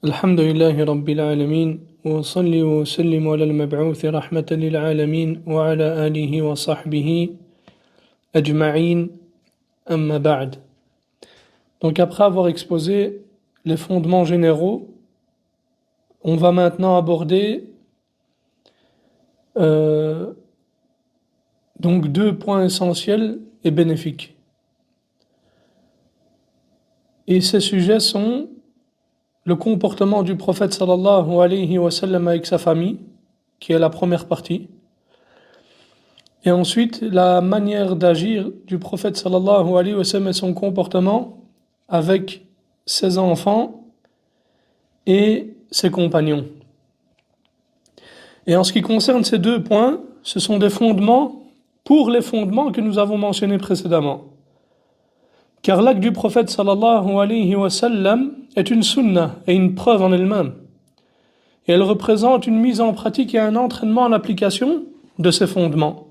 الحمد لله رب العالمين وصلي وسلم على المبعوث رحمة للعالمين وعلى آله وصحبه أجمعين أما بعد. Donc après avoir exposé les fondements généraux, on va maintenant aborder donc deux points essentiels et bénéfiques. Et ces sujets sont le comportement du prophète sallallahu alayhi wa sallam avec sa famille, qui est la première partie, et ensuite la manière d'agir du prophète sallallahu alayhi wa sallam et son comportement avec ses enfants et ses compagnons. Et en ce qui concerne ces deux points, ce sont des fondements pour les fondements que nous avons mentionnés précédemment. Car l'acte du prophète sallallahu alayhi wa sallam est une sunnah et une preuve en elle-même. Et elle représente une mise en pratique et un entraînement en application de ces fondements.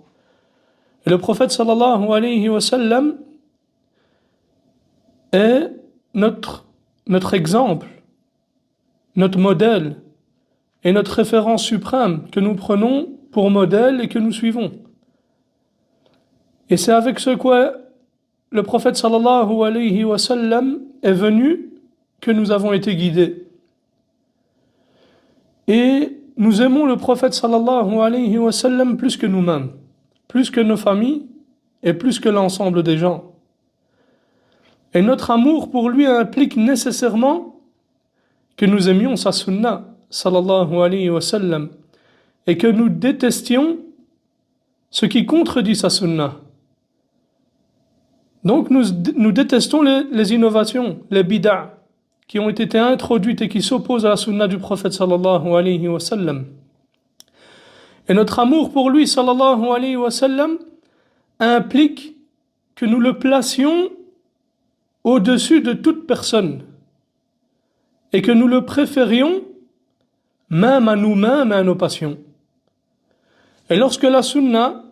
Et le prophète sallallahu alayhi wa sallam est notre exemple, notre modèle et notre référence suprême que nous prenons pour modèle et que nous suivons. Et c'est avec ce quoi le prophète sallallahu alayhi wa sallam est venu que nous avons été guidés. Et nous aimons le prophète sallallahu alayhi wa sallam plus que nous-mêmes, plus que nos familles et plus que l'ensemble des gens. Et notre amour pour lui implique nécessairement que nous aimions sa sunnah sallallahu alayhi wa sallam et que nous détestions ce qui contredit sa sunnah. Donc nous détestons les innovations, les bid'a qui ont été introduites et qui s'opposent à la sunna du prophète sallallahu alayhi wa sallam. Et notre amour pour lui sallallahu alayhi wa sallam implique que nous le placions au-dessus de toute personne et que nous le préférions même à nous-mêmes et à nos passions. Et lorsque la sunna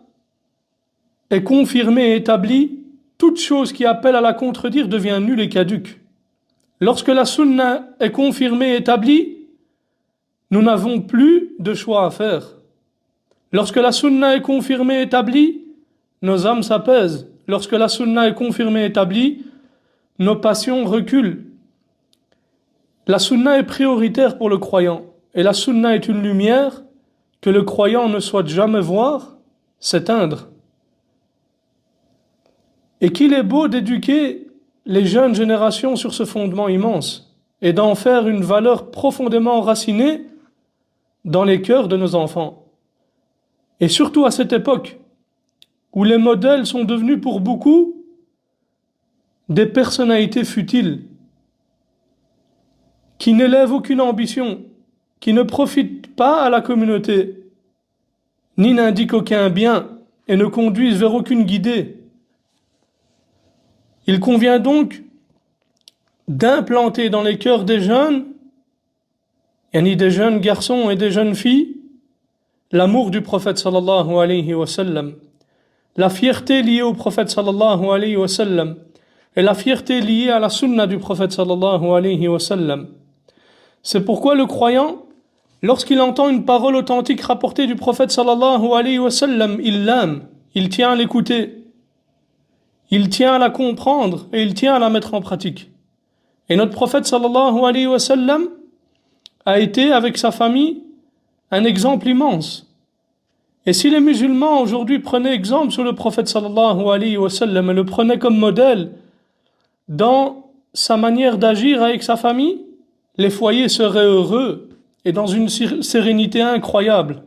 est confirmée et établie, toute chose qui appelle à la contredire devient nulle et caduque. Lorsque la sunna est confirmée et établie, nous n'avons plus de choix à faire. Lorsque la sunna est confirmée et établie, nos âmes s'apaisent. Lorsque la sunna est confirmée et établie, nos passions reculent. La sunna est prioritaire pour le croyant. Et la sunna est une lumière que le croyant ne souhaite jamais voir s'éteindre. Et qu'il est beau d'éduquer les jeunes générations sur ce fondement immense et d'en faire une valeur profondément enracinée dans les cœurs de nos enfants. Et surtout à cette époque où les modèles sont devenus pour beaucoup des personnalités futiles qui n'élèvent aucune ambition, qui ne profitent pas à la communauté, ni n'indiquent aucun bien et ne conduisent vers aucune guidée. Il convient donc d'implanter dans les cœurs des jeunes, des jeunes garçons et des jeunes filles, l'amour du prophète sallallahu alayhi wa sallam, la fierté liée au prophète sallallahu alayhi wa sallam et la fierté liée à la sunna du prophète sallallahu alayhi wa sallam. C'est pourquoi le croyant, lorsqu'il entend une parole authentique rapportée du prophète sallallahu alayhi wa sallam, il l'aime, il tient à l'écouter. Il tient à la comprendre et il tient à la mettre en pratique. Et notre prophète sallallahu alayhi wa sallam a été avec sa famille un exemple immense. Et si les musulmans aujourd'hui prenaient exemple sur le prophète sallallahu alayhi wa sallam et le prenaient comme modèle dans sa manière d'agir avec sa famille, les foyers seraient heureux et dans une sérénité incroyable.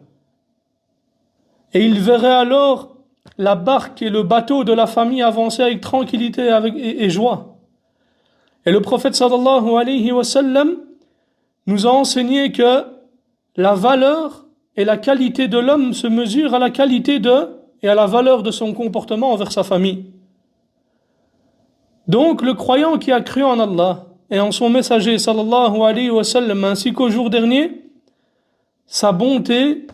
Et ils verraient alors la barque et le bateau de la famille avancer avec tranquillité et joie. Et le prophète sallallahu alayhi wa sallam nous a enseigné que la valeur et la qualité de l'homme se mesurent à la qualité et à la valeur de son comportement envers sa famille. Donc le croyant qui a cru en Allah et en son messager sallallahu alayhi wa sallam ainsi qu'au jour dernier, sa bonté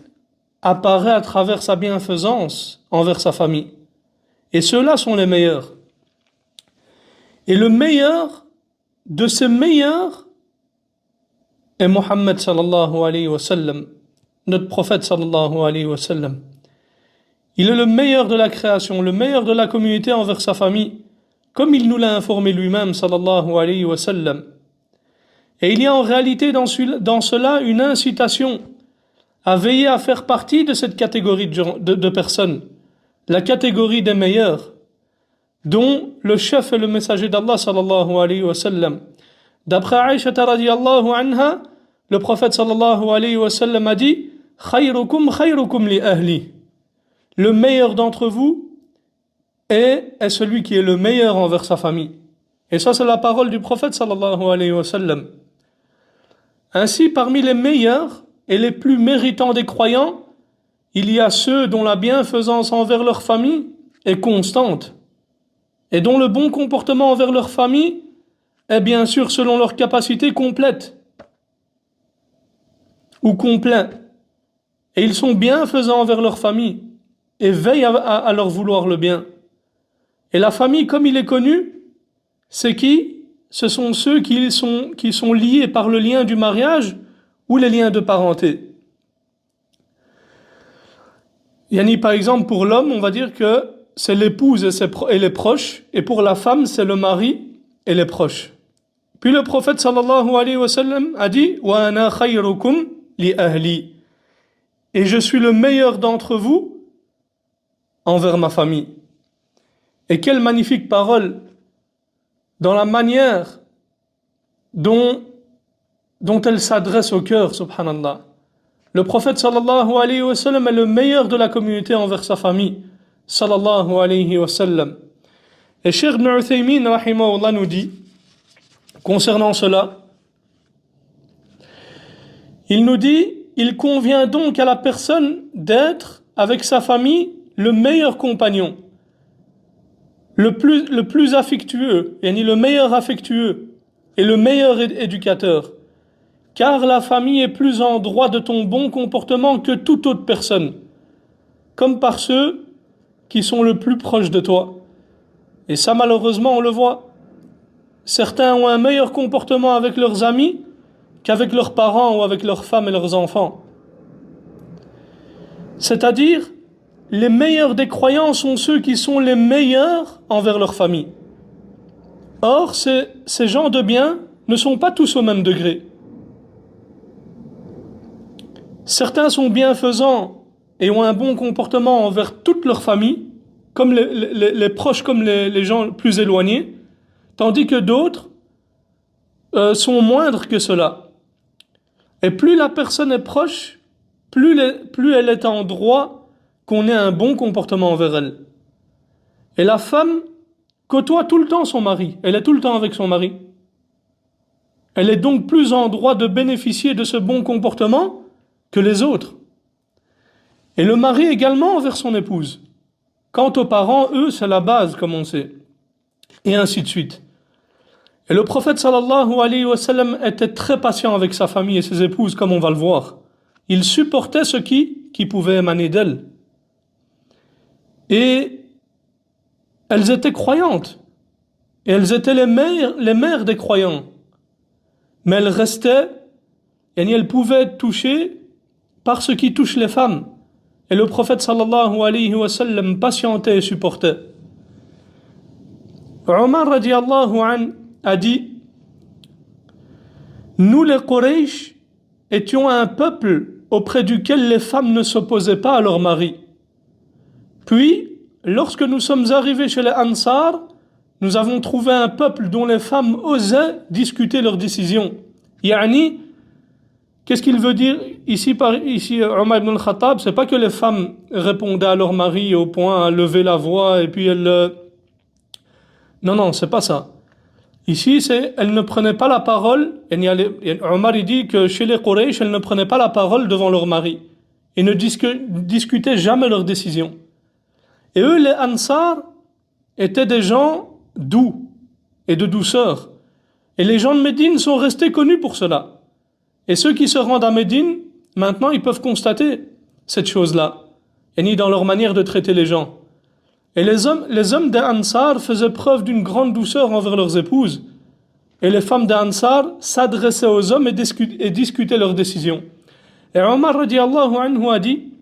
apparaît à travers sa bienfaisance envers sa famille. Et ceux-là sont les meilleurs. Et le meilleur de ces meilleurs Et Mohammed sallallahu alayhi wa sallam, notre prophète sallallahu alayhi wa sallam, il est le meilleur de la création, le meilleur de la communauté envers sa famille, comme il nous l'a informé lui-même sallallahu alayhi wa sallam. Et il y a en réalité dans cela une incitation à veiller à faire partie de cette catégorie de personnes, la catégorie des meilleurs, dont le chef et le messager d'Allah sallallahu alayhi wa sallam. D'après Aïcha radiyallahu anha, le prophète sallallahu alayhi wa sallam a dit khayrukum li ahli. Le meilleur d'entre vous est celui qui est le meilleur envers sa famille. Et ça, c'est la parole du prophète sallallahu alayhi wa sallam. Ainsi, parmi les meilleurs et les plus méritants des croyants, il y a ceux dont la bienfaisance envers leur famille est constante et dont le bon comportement envers leur famille est bien sûr selon leur capacité complète ou complet. Et ils sont bienfaisants envers leur famille et veillent à leur vouloir le bien. Et la famille, comme il est connu, c'est qui? Ce sont ceux qui sont liés par le lien du mariage ou les liens de parenté. Yani, par exemple, pour l'homme, on va dire que c'est l'épouse et les proches, et pour la femme, c'est le mari et les proches. Puis le prophète sallallahu alayhi wa sallam a dit « Wa ana khayrukum li ahli » et je suis le meilleur d'entre vous envers ma famille. Et quelle magnifique parole dans la manière dont elle s'adresse au cœur, subhanallah. Le prophète sallallahu alayhi wa sallam est le meilleur de la communauté envers sa famille, sallallahu alayhi wa sallam. Et Cheikh Ibn Uthaymin, rahimahullah, nous dit, concernant cela, il nous dit, il convient donc à la personne d'être, avec sa famille, le meilleur compagnon, le plus affectueux, yani le meilleur affectueux et le meilleur éducateur. Car la famille est plus en droit de ton bon comportement que toute autre personne, comme par ceux qui sont le plus proches de toi. Et ça, malheureusement, on le voit. Certains ont un meilleur comportement avec leurs amis qu'avec leurs parents ou avec leurs femmes et leurs enfants. C'est-à-dire, les meilleurs des croyants sont ceux qui sont les meilleurs envers leur famille. Or, ces gens de bien ne sont pas tous au même degré. Certains sont bienfaisants et ont un bon comportement envers toute leur famille, comme les proches, comme les gens plus éloignés, tandis que d'autres sont moindres que cela. Et plus la personne est proche, plus elle est en droit qu'on ait un bon comportement envers elle. Et la femme côtoie tout le temps son mari, elle est tout le temps avec son mari. Elle est donc plus en droit de bénéficier de ce bon comportement que les autres. Et le mari également envers son épouse. Quant aux parents, eux, c'est la base, comme on sait. Et ainsi de suite. Et le prophète sallallahu alayhi wa sallam était très patient avec sa famille et ses épouses, comme on va le voir. Il supportait ce qui pouvait émaner d'elles. Et elles étaient croyantes. Et elles étaient les mères des croyants. Mais elles restaient, et elles pouvaient être touchées par ce qui touche les femmes. Et le prophète sallallahu alayhi wa sallam patientait et supportait. Omar radiallahu an a dit: nous les Quraysh étions un peuple auprès duquel les femmes ne s'opposaient pas à leurs maris. Puis, lorsque nous sommes arrivés chez les Ansar, nous avons trouvé un peuple dont les femmes osaient discuter leurs décisions. Yani, qu'est-ce qu'il veut dire ici Omar ibn al-Khattab? C'est pas que les femmes répondaient à leur mari au point à lever la voix et puis elles... Non, c'est pas ça. Ici, elles ne prenaient pas la parole. Omar il dit que chez les Quraysh, elles ne prenaient pas la parole devant leur mari et ne discutaient jamais leurs décisions. Et eux, les Ansar, étaient des gens doux et de douceur. Et les gens de Médine sont restés connus pour cela. Et ceux qui se rendent à Médine, maintenant, ils peuvent constater cette chose-là, et ni dans leur manière de traiter les gens. Et les hommes des Ansar faisaient preuve d'une grande douceur envers leurs épouses, et les femmes d'Ansar s'adressaient aux hommes et discutaient leurs décisions. Et Omar radiallahu anhu a dit,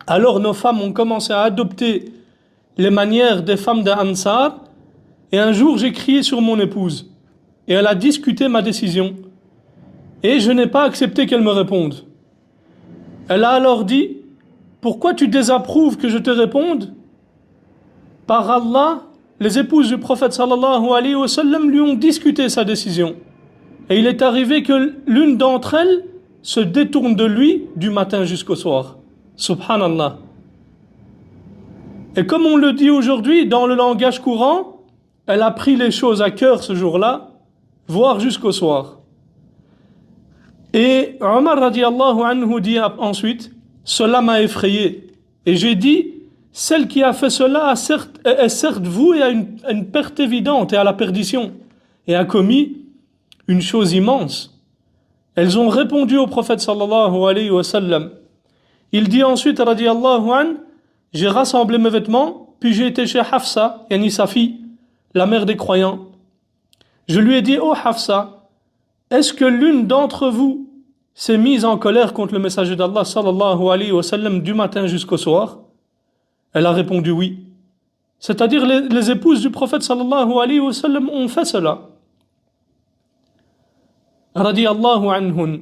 alors nos femmes ont commencé à adopter les manières des femmes d'Ansar, et un jour j'ai crié sur mon épouse, et elle a discuté ma décision, et je n'ai pas accepté qu'elle me réponde. Elle a alors dit, pourquoi tu désapprouves que je te réponde? Par Allah, les épouses du prophète sallallahu alayhi wa sallam lui ont discuté sa décision. Et il est arrivé que l'une d'entre elles se détourne de lui du matin jusqu'au soir. Subhanallah. Et comme on le dit aujourd'hui dans le langage courant, elle a pris les choses à cœur ce jour-là, voire jusqu'au soir. Et Omar radiallahu anhu dit ensuite, cela m'a effrayé. Et j'ai dit, celle qui a fait cela est certes vouée à une perte évidente et à la perdition, et a commis une chose immense. Elles ont répondu au prophète sallallahu alayhi wa sallam. Il dit ensuite, radiallahu anhu, j'ai rassemblé mes vêtements, puis j'ai été chez Hafsa, yani sa fille, la mère des croyants. Je lui ai dit, oh Hafsa, est-ce que l'une d'entre vous s'est mise en colère contre le messager d'Allah sallallahu alayhi wa sallam du matin jusqu'au soir? Elle a répondu oui. C'est-à-dire les épouses du prophète sallallahu alayhi wa sallam ont fait cela. Radiyallahu anhun.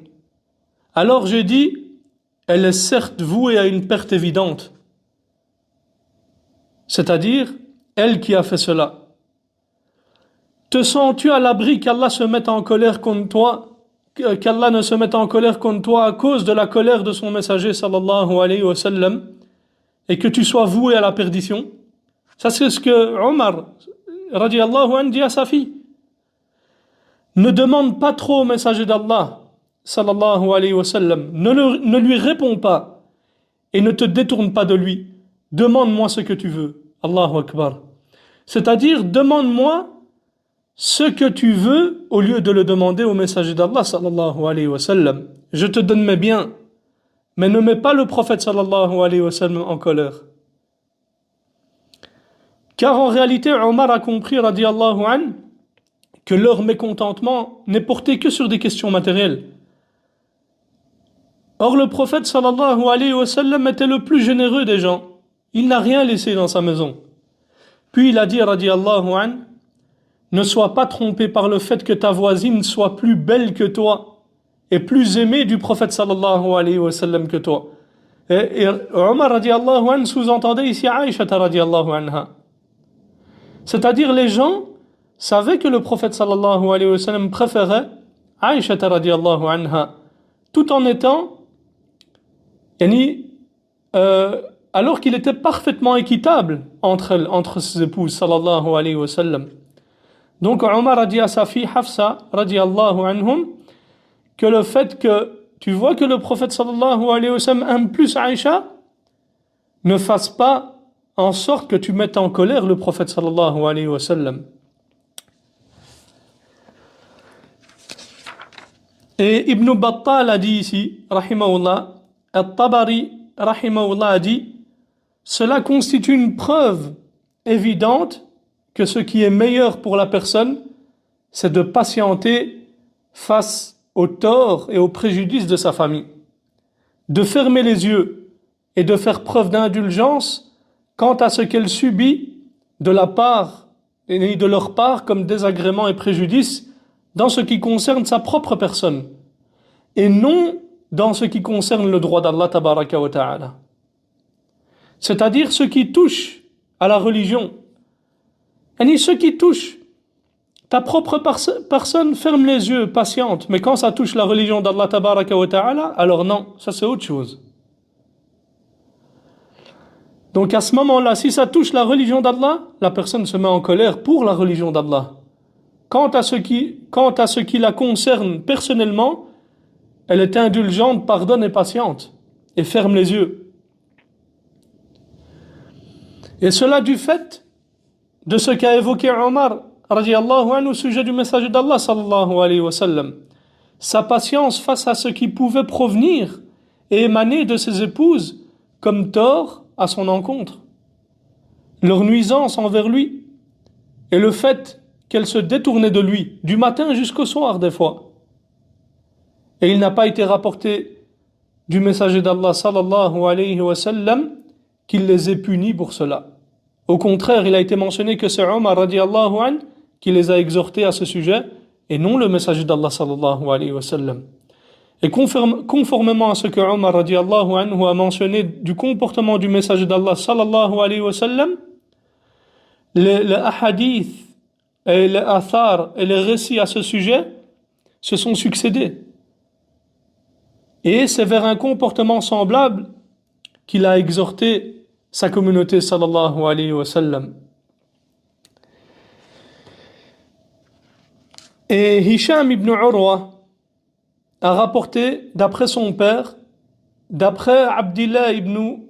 Alors j'ai dit, elle est certes vouée à une perte évidente. C'est-à-dire, elle qui a fait cela. Te sens-tu à l'abri qu'Allah se mette en colère contre toi, qu'Allah ne se mette en colère contre toi à cause de la colère de son messager sallallahu alayhi wa sallam, et que tu sois voué à la perdition? Ça c'est ce que Omar radiallahu anhu dit à sa fille. Ne demande pas trop au messager d'Allah sallallahu alayhi wa sallam, ne lui réponds pas et ne te détourne pas de lui. Demande-moi ce que tu veux. Allahu Akbar. C'est-à-dire, demande-moi ce que tu veux au lieu de le demander au messager d'Allah sallallahu alayhi wa sallam. Je te donne mes biens, mais ne mets pas le prophète sallallahu alayhi wa sallam en colère. Car en réalité, Omar a compris, radiallahu anhu, que leur mécontentement n'est porté que sur des questions matérielles. Or, le prophète sallallahu alayhi wa sallam était le plus généreux des gens. Il n'a rien laissé dans sa maison. Puis il a dit, radiallahu anhu, ne sois pas trompé par le fait que ta voisine soit plus belle que toi et plus aimée du prophète sallallahu alayhi wa sallam que toi. Et Omar radiallahu anhu sous-entendait ici Aïcha radiallahu anha. C'est-à-dire les gens savaient que le prophète sallallahu alayhi wa sallam préférait Aïcha radiallahu anha tout en étant alors qu'il était parfaitement équitable entre elles, entre ses épouses sallallahu alayhi wa sallam. Donc Omar a dit à sa fille Hafsa radiallahu anhum que le fait que tu vois que le prophète sallallahu alayhi wa sallam aime plus Aïcha ne fasse pas en sorte que tu mettes en colère le prophète sallallahu alayhi wa sallam. Et Ibn Battal a dit ici, rahimahullah, At-Tabari, rahimahullah, a dit, cela constitue une preuve évidente que ce qui est meilleur pour la personne, c'est de patienter face aux torts et aux préjudices de sa famille, de fermer les yeux et de faire preuve d'indulgence quant à ce qu'elle subit de la part et de leur part comme désagréments et préjudices dans ce qui concerne sa propre personne et non dans ce qui concerne le droit d'Allah tabaraka wa ta'ala. C'est-à-dire ce qui touche à la religion. Et ce qui touche ta propre personne, ferme les yeux, patiente. Mais quand ça touche la religion d'Allah tabaraka wa ta'ala, alors non, ça c'est autre chose. Donc à ce moment-là, si ça touche la religion d'Allah, la personne se met en colère pour la religion d'Allah. Quant à ce qui la concerne personnellement, elle est indulgente, pardonne et patiente, et ferme les yeux. Et cela du fait de ce qu'a évoqué Omar radiallahu anhu au sujet du messager d'Allah sallallahu alayhi wa sallam. Sa patience face à ce qui pouvait provenir et émaner de ses épouses comme tort à son encontre. Leur nuisance envers lui et le fait qu'elle se détournait de lui, du matin jusqu'au soir des fois. Et il n'a pas été rapporté du messager d'Allah sallallahu alayhi wa sallam qu'il les ait punis pour cela. Au contraire, il a été mentionné que c'est Omar radiallahu anhu qui les a exhortés à ce sujet et non le messager d'Allah sallallahu alayhi wa sallam. Et conformément à ce que Omar radiallahu anhu a mentionné du comportement du messager d'Allah sallallahu alayhi wa sallam, les ahadiths et les athars et les récits à ce sujet se sont succédés. Et c'est vers un comportement semblable qu'il a exhorté sa communauté sallallahu alayhi wa sallam. Et Hisham ibn Urwa a rapporté d'après son père, d'après Abdillah ibn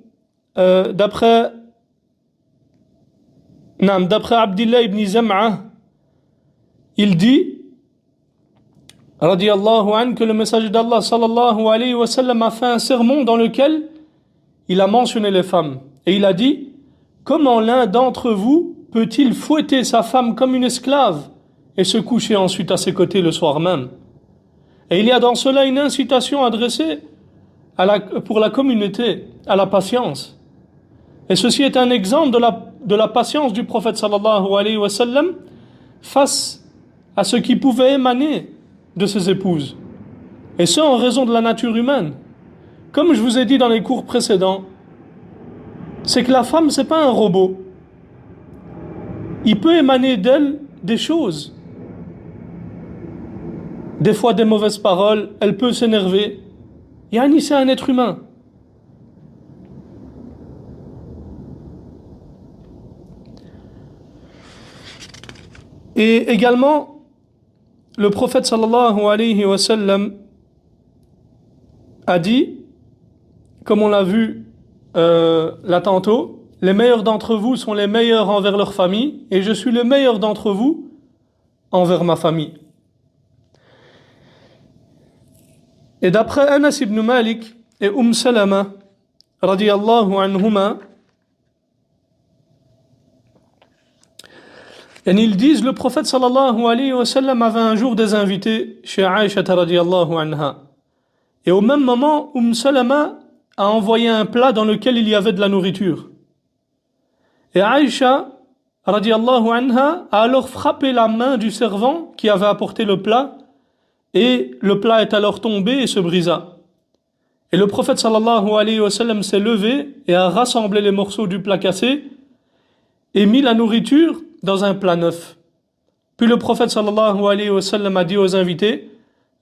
Zam'a, il dit radiyallahu anhu que le messager d'Allah sallallahu alayhi wa sallam a fait un sermon dans lequel il a mentionné les femmes et il a dit: comment l'un d'entre vous peut-il fouetter sa femme comme une esclave et se coucher ensuite à ses côtés le soir même? Et il y a dans cela une incitation adressée pour la communauté à la patience. Et ceci est un exemple de la patience du prophète sallallahu alayhi wa sallam face à ce qui pouvait émaner de ses épouses. Et ce, en raison de la nature humaine. Comme je vous ai dit dans les cours précédents, c'est que la femme, c'est pas un robot. Il peut émaner d'elle des choses. Des fois des mauvaises paroles, elle peut s'énerver. Yani, c'est un être humain. Et également, le prophète sallallahu alayhi wa sallam a dit, comme on l'a vu là tantôt, les meilleurs d'entre vous sont les meilleurs envers leur famille, et je suis le meilleur d'entre vous envers ma famille. Et d'après Anas ibn Malik et Salama, radiyallahu anhuma, et ils disent, le prophète sallallahu alayhi wa sallam avait un jour des invités chez Aïcha radiyallahu anha. Et au même moment, Salama a envoyé un plat dans lequel il y avait de la nourriture. Et Aïcha radiyallahu anha a alors frappé la main du servant qui avait apporté le plat, et le plat est alors tombé et se brisa. Et le prophète sallallahu alayhi wa sallam s'est levé et a rassemblé les morceaux du plat cassé et mis la nourriture dans un plat neuf. Puis le prophète sallallahu alayhi wa sallam a dit aux invités: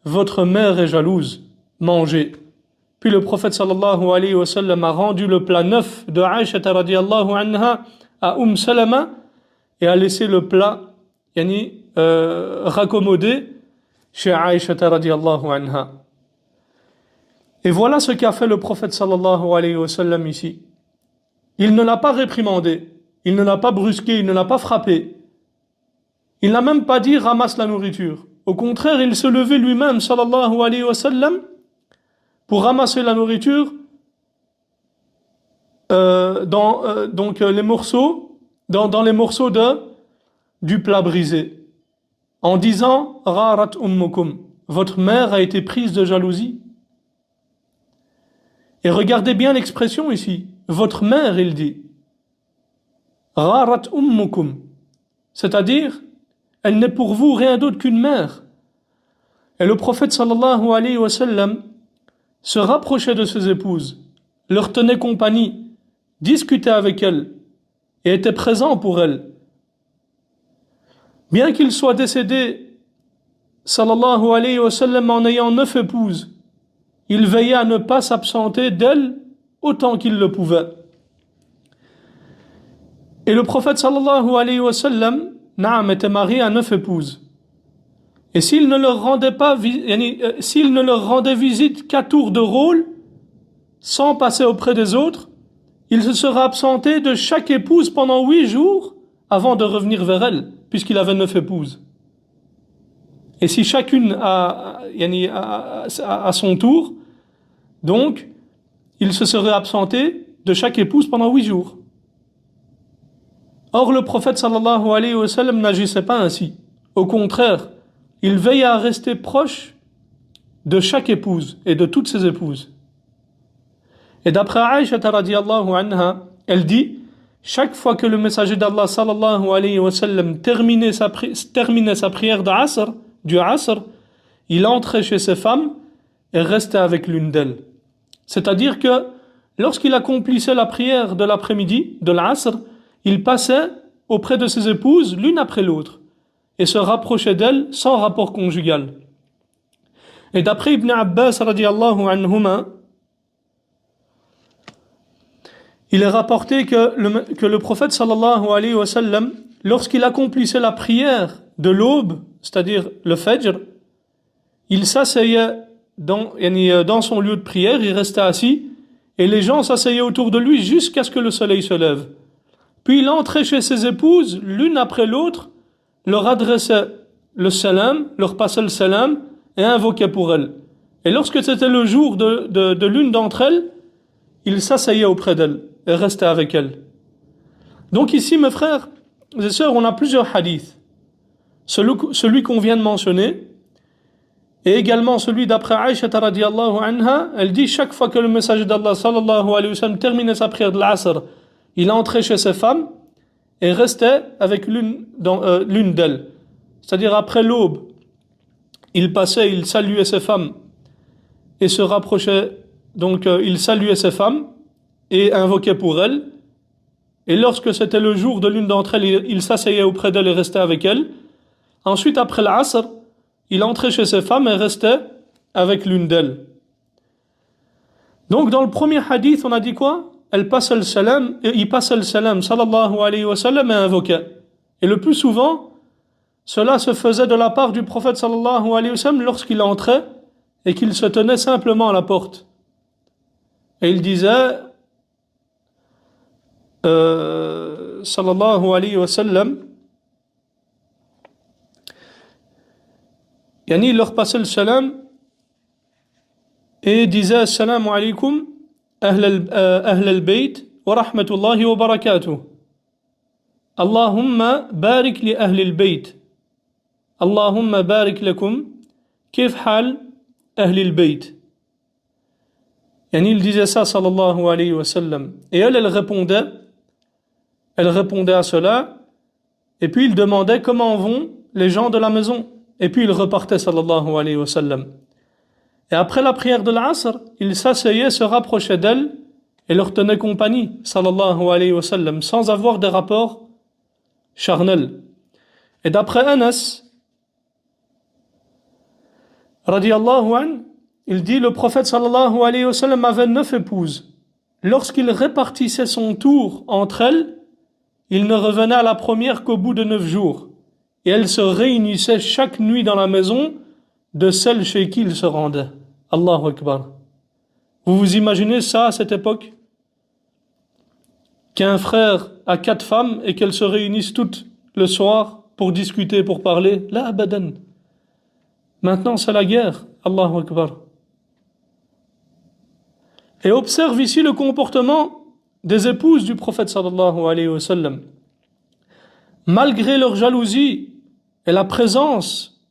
votre mère est jalouse, mangez. Puis le prophète sallallahu alayhi wa sallam a rendu le plat neuf de Aïcha radiyallahu anha à Salama et a laissé le plat raccommodé chez Aïcha radiyallahu anha. Et voilà ce qu'a fait le prophète sallallahu alayhi wa sallam ici. Il ne l'a pas réprimandé, il ne l'a pas brusqué, il ne l'a pas frappé. Il n'a même pas dit ramasse la nourriture. Au contraire, il se levait lui-même sallallahu alayhi wa sallam pour ramasser la nourriture donc les morceaux dans les morceaux du plat brisé, en disant Gharat ummukum, votre mère a été prise de jalousie. Et regardez bien l'expression ici, votre mère, il dit Gharat ummukum, c'est-à-dire elle n'est pour vous rien d'autre qu'une mère. Et le prophète sallallahu alayhi wa sallam se rapprochait de ses épouses, leur tenait compagnie, discutait avec elles et était présent pour elles. Bien qu'il soit décédé, sallallahu alayhi wa sallam, en ayant 9 épouses, il veillait à ne pas s'absenter d'elles autant qu'il le pouvait. Et le prophète sallallahu alayhi wa sallam, était marié à 9 épouses. Et s'il ne leur rendait visite qu'à tour de rôle, sans passer auprès des autres, il se serait absenté de chaque épouse pendant 8 jours avant de revenir vers elle, puisqu'il avait 9 épouses. Et si chacune à son tour, donc, il se serait absenté de chaque épouse pendant 8 jours. Or, le prophète sallallahu alayhi wa sallam n'agissait pas ainsi. Au contraire, il veille à rester proche de chaque épouse et de toutes ses épouses. Et d'après Aïcha radiyallahu anha, elle dit, chaque fois que le messager d'Allah sallallahu alayhi wa sallam terminait sa prière du Asr, il entrait chez ses femmes et restait avec l'une d'elles. C'est-à-dire que lorsqu'il accomplissait la prière de l'après-midi, de l'Asr, il passait auprès de ses épouses l'une après l'autre et se rapprochait d'elles sans rapport conjugal. Et d'après Ibn Abbas radiyallahu anhuma, il est rapporté que le prophète sallallahu alayhi wa sallam, lorsqu'il accomplissait la prière de l'aube, c'est-à-dire le Fajr, il s'asseyait dans son lieu de prière, il restait assis, et les gens s'asseyaient autour de lui jusqu'à ce que le soleil se lève. Puis il entrait chez ses épouses, l'une après l'autre, leur adressait le salam, leur passait le salam, et invoquait pour elles. Et lorsque c'était le jour de l'une d'entre elles, il s'asseyait auprès d'elle et restait avec elle. Donc ici, mes frères et sœurs, on a plusieurs hadiths. Celui qu'on vient de mentionner, et également celui d'après Aïcha radiyallahu anha, elle dit, chaque fois que le messager d'Allah sallallahu alayhi wa sallam terminait sa prière de l'Asr, il entrait chez ses femmes et restait avec l'une d'elles. C'est-à-dire après l'aube, il passait, il saluait ses femmes et se rapprochait, donc il saluait ses femmes et invoquait pour elles. Et lorsque c'était le jour de l'une d'entre elles, il s'asseyait auprès d'elle et restait avec elle. Ensuite, après l'Asr, il entrait chez ses femmes et restait avec l'une d'elles. Donc dans le premier hadith, on a dit quoi? Il passait le salam, sallallahu alayhi wa sallam, et invoquait. Et le plus souvent, cela se faisait de la part du prophète sallallahu alayhi wa sallam lorsqu'il entrait et qu'il se tenait simplement à la porte. Et il disait, sallallahu alayhi wa sallam, il leur passait le salam et disait assalamu alaykum ahl al-bayt wa rahmatullahi wa barakatuh. Allahumma barik li ahl al-bayt. Allahumma barik lakum. Kif hal ahl al-bayt. Il disait ça sallallahu alayhi wa sallam. Et elle répondait à cela, et puis il demandait comment vont les gens de la maison. Et puis il repartait sallallahu alayhi wa sallam. Et après la prière de l'Asr, il s'asseyait, se rapprochait d'elle et leur tenait compagnie sallallahu alayhi wa sallam, sans avoir de rapports charnels. Et d'après Anas radiyallahu an, il dit, le prophète sallallahu alayhi wa sallam avait 9 épouses. Lorsqu'il répartissait son tour entre elles, il ne revenait à la première qu'au bout de 9 jours. Et elles se réunissaient chaque nuit dans la maison de celle chez qui il se rendait. Allahu Akbar. Vous vous imaginez ça à cette époque? Qu'un frère a 4 femmes et qu'elles se réunissent toutes le soir pour discuter, pour parler? La abadan. Maintenant c'est la guerre. Allahu Akbar. Et observe ici le comportement des épouses du prophète sallallahu alayhi wa sallam. Malgré leur jalousie et la présence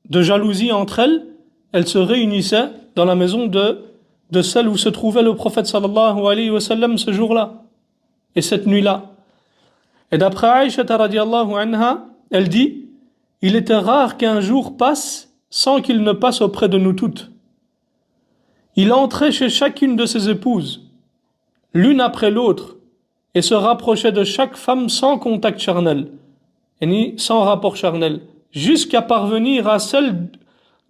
de jalousie entre elles, elles se réunissaient dans la maison de celle où se trouvait le prophète sallallahu alayhi wa sallam ce jour-là et cette nuit-là. Et d'après Aïcha radiyallahu anha, elle dit, il était rare qu'un jour passe sans qu'il ne passe auprès de nous toutes. Il entrait chez chacune de ses épouses, l'une après l'autre, et se rapprochait de chaque femme sans contact charnel, et ni sans rapport charnel, jusqu'à parvenir à celle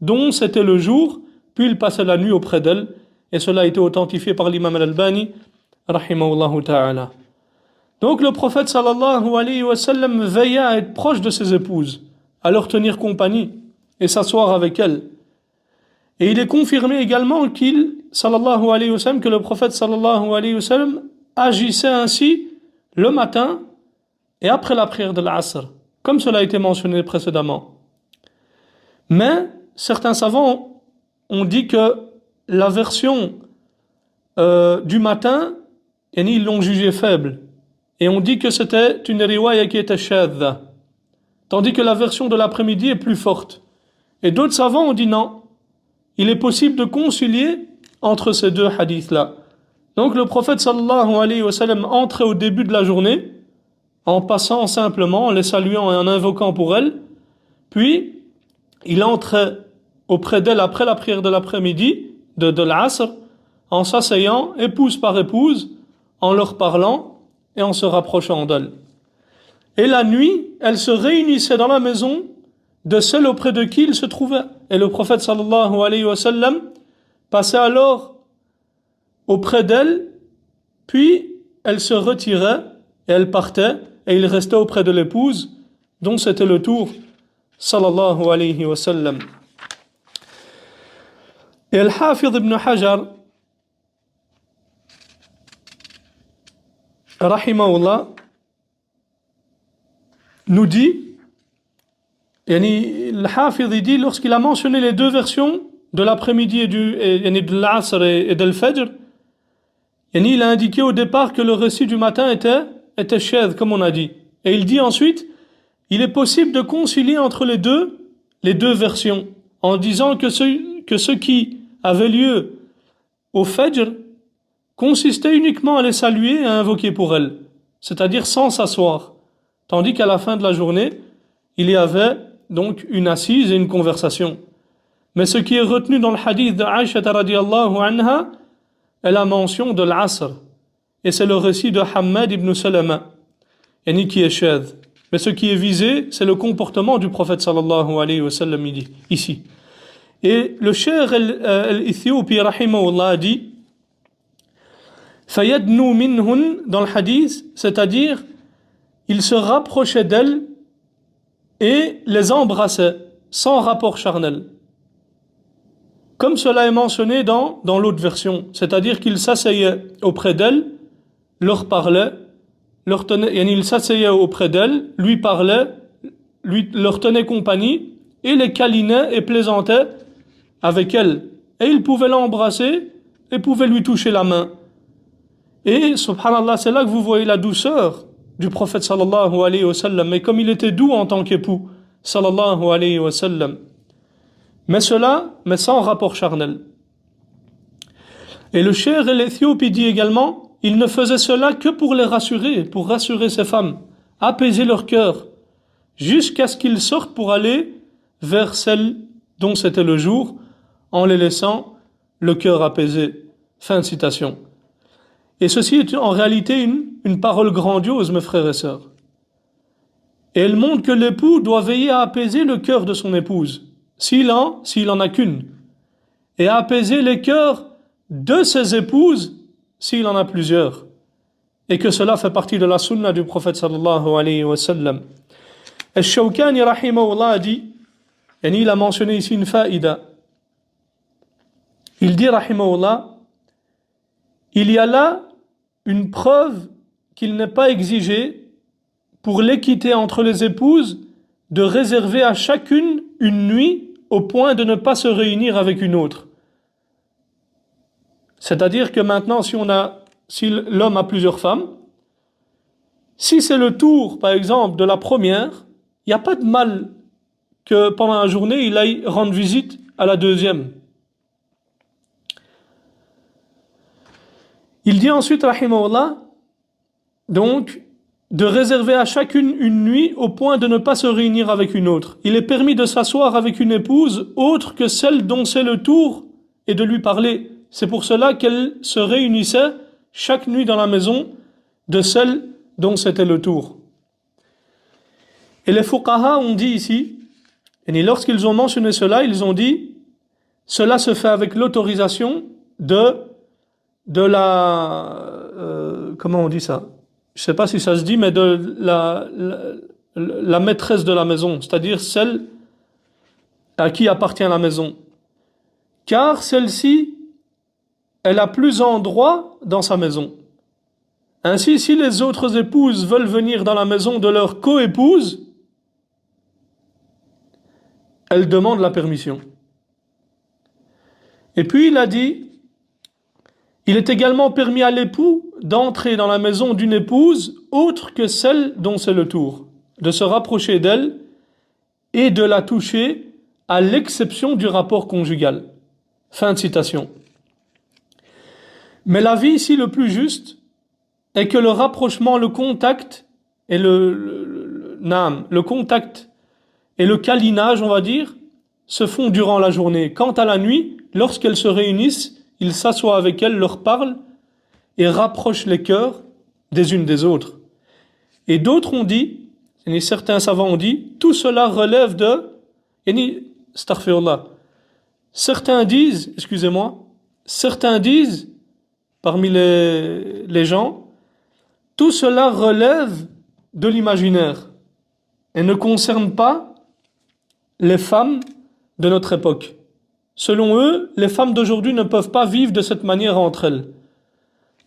dont c'était le jour, puis il passait la nuit auprès d'elle, et cela a été authentifié par l'imam al-Albani, rahimahullahu ta'ala. Donc le prophète sallallahu alayhi wa sallam veillait à être proche de ses épouses, à leur tenir compagnie, et s'asseoir avec elles. Et il est confirmé également sallallahu alayhi wa sallam, que le prophète sallallahu alayhi wa sallam agissait ainsi le matin et après la prière de l'Asr, comme cela a été mentionné précédemment. Mais certains savants ont dit que la version du matin, ils l'ont jugée faible. Et on dit que c'était une riwaya qui était shadha. tandis que la version de l'après-midi est plus forte. Et d'autres savants ont dit non, il est possible de concilier entre ces deux hadiths-là. Donc le prophète sallallahu alayhi wa sallam entrait au début de la journée en passant simplement, en les saluant et en invoquant pour elles, puis il entrait auprès d'elles après la prière de l'après-midi, de l'Asr, en s'asseyant épouse par épouse, en leur parlant et en se rapprochant d'elles. Et la nuit, elles se réunissaient dans la maison de celle auprès de qui il se trouvait. Et le prophète sallallahu alayhi wa sallam passait alors auprès d'elle, puis elle se retirait et elle partait, et il restait auprès de l'épouse, dont c'était le tour, sallallahu alayhi wa sallam. Et Al-Hafidh ibn Hajar, rahimahullah, nous dit, Al-Hafidh dit, lorsqu'il a mentionné les deux versions de l'après-midi et de l'Asr et de l'Fajr, il a indiqué au départ que le récit du matin était shadh, comme on a dit. Et il dit ensuite, il est possible de concilier entre les deux versions, en disant que ce qui avait lieu au Fajr consistait uniquement à les saluer et à invoquer pour elles, c'est-à-dire sans s'asseoir, tandis qu'à la fin de la journée, il y avait donc une assise et une conversation. Mais ce qui est retenu dans le hadith de Aïcha radiyallahu anha est la mention de l'Asr, et c'est le récit de Hammad ibn Salama, qui est shadh. Mais ce qui est visé, c'est le comportement du prophète sallallahu alayhi wa sallam ici. Et le cheikh al-Ethiopi rahimahullah a dit Fayadnu minhun dans le hadith, c'est-à-dire il se rapprochait d'elles et les embrassait sans rapport charnel. Comme cela est mentionné dans l'autre version, c'est-à-dire qu'il s'asseyait auprès d'elles, leur parlait, il s'asseyait auprès d'elles, lui parlait, leur tenait compagnie et les câlinait et plaisantait avec elle. Et il pouvait l'embrasser et pouvait lui toucher la main. Et subhanallah, c'est là que vous voyez la douceur du prophète sallallahu alayhi wa sallam. Mais comme il était doux en tant qu'époux, sallallahu alayhi wa sallam. Mais sans rapport charnel. Et le cheikh l'Éthiopie dit également, il ne faisait cela que pour les rassurer, pour rassurer ces femmes, apaiser leur cœur, jusqu'à ce qu'ils sortent pour aller vers celle dont c'était le jour, en les laissant le cœur apaisé. Fin de citation. Et ceci est en réalité une parole grandiose, mes frères et sœurs. Et elle montre que l'époux doit veiller à apaiser le cœur de son épouse, s'il en a qu'une, et à apaiser les cœurs de ses épouses, s'il en a plusieurs, et que cela fait partie de la sunna du prophète sallallahu alayhi wa sallam. Et Shawkani rahimahullah a dit, et il a mentionné ici une faïda, il dit rahimahullah, il y a là une preuve qu'il n'est pas exigé pour l'équité entre les épouses de réserver à chacune une nuit au point de ne pas se réunir avec une autre. C'est-à-dire que maintenant, si l'homme a plusieurs femmes, si c'est le tour, par exemple, de la première, il n'y a pas de mal que pendant la journée, il aille rendre visite à la deuxième. Il dit ensuite, rahimahullah, donc, de réserver à chacune une nuit au point de ne pas se réunir avec une autre. Il est permis de s'asseoir avec une épouse autre que celle dont c'est le tour et de lui parler. C'est pour cela qu'elle se réunissait chaque nuit dans la maison de celle dont c'était le tour. Et les fuqaha ont dit ici, et lorsqu'ils ont mentionné cela, ils ont dit, cela se fait avec l'autorisation de la... comment on dit ça? Je ne sais pas si ça se dit, mais de la maîtresse de la maison, c'est-à-dire celle à qui appartient la maison. Car celle-ci, elle a plus en droit dans sa maison. Ainsi, si les autres épouses veulent venir dans la maison de leur coépouse, elles demandent la permission. Et puis il a dit, il est également permis à l'époux d'entrer dans la maison d'une épouse autre que celle dont c'est le tour, de se rapprocher d'elle et de la toucher à l'exception du rapport conjugal. Fin de citation. Mais l'avis ici le plus juste est que le rapprochement, le contact et le contact et le câlinage, on va dire, se font durant la journée. Quant à la nuit, lorsqu'elles se réunissent, ils s'assoient avec elles, leur parlent et rapprochent les cœurs des unes des autres. Et d'autres ont dit, et certains savants ont dit, tout cela relève de, astaghfirullah. Certains disent, parmi les gens, tout cela relève de l'imaginaire et ne concerne pas les femmes de notre époque. Selon eux, les femmes d'aujourd'hui ne peuvent pas vivre de cette manière entre elles.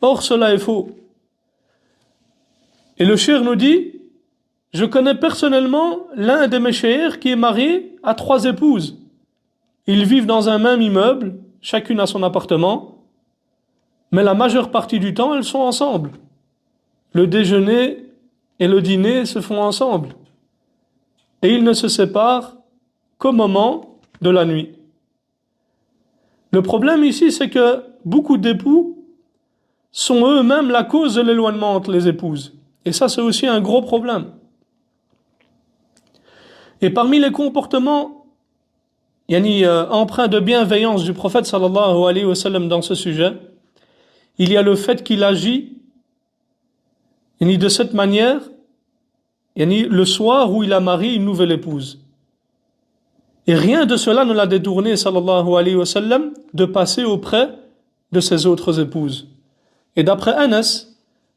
Or, cela est faux. Et le cheikh nous dit, je connais personnellement l'un de mes cheikhs qui est marié à 3 épouses. Ils vivent dans un même immeuble, chacune a son appartement, mais la majeure partie du temps, elles sont ensemble. Le déjeuner et le dîner se font ensemble. Et ils ne se séparent qu'au moment de la nuit. Le problème ici, c'est que beaucoup d'époux sont eux-mêmes la cause de l'éloignement entre les épouses. Et ça, c'est aussi un gros problème. Et parmi les comportements empreints de bienveillance du prophète sallallahu alayhi wa sallam dans ce sujet, il y a le fait qu'il agit de cette manière le soir où il a marié une nouvelle épouse. Et rien de cela ne l'a détourné sallallahu alayhi wa sallam de passer auprès de ses autres épouses. Et d'après Anas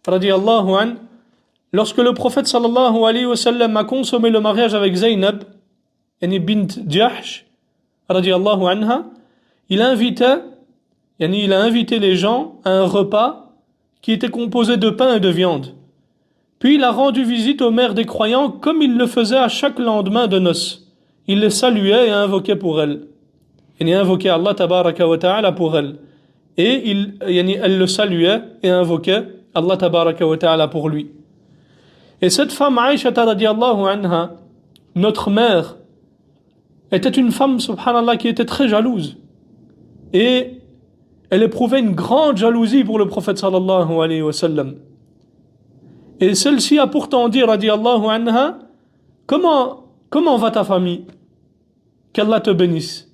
radiyallahu anhu, lorsque le prophète sallallahu alayhi wa sallam a consommé le mariage avec Zaynab bint Jahsh radiyallahu anha, il a invité les gens à un repas qui était composé de pain et de viande. Puis il a rendu visite aux mères des croyants comme il le faisait à chaque lendemain de noces. Il les saluait et invoquait pour elles. Il invoquait Allah tabaraka wa ta'ala pour elles. Et elle le saluait et invoquait Allah tabaraka wa ta'ala pour lui. Et cette femme Aïcha radiyallahu anha, notre mère, était une femme, subhanallah, qui était très jalouse. Et elle éprouvait une grande jalousie pour le prophète sallallahu alayhi wa sallam. Et celle-ci a pourtant dit, radiyallahu anha, comment va ta famille? Qu'Allah te bénisse.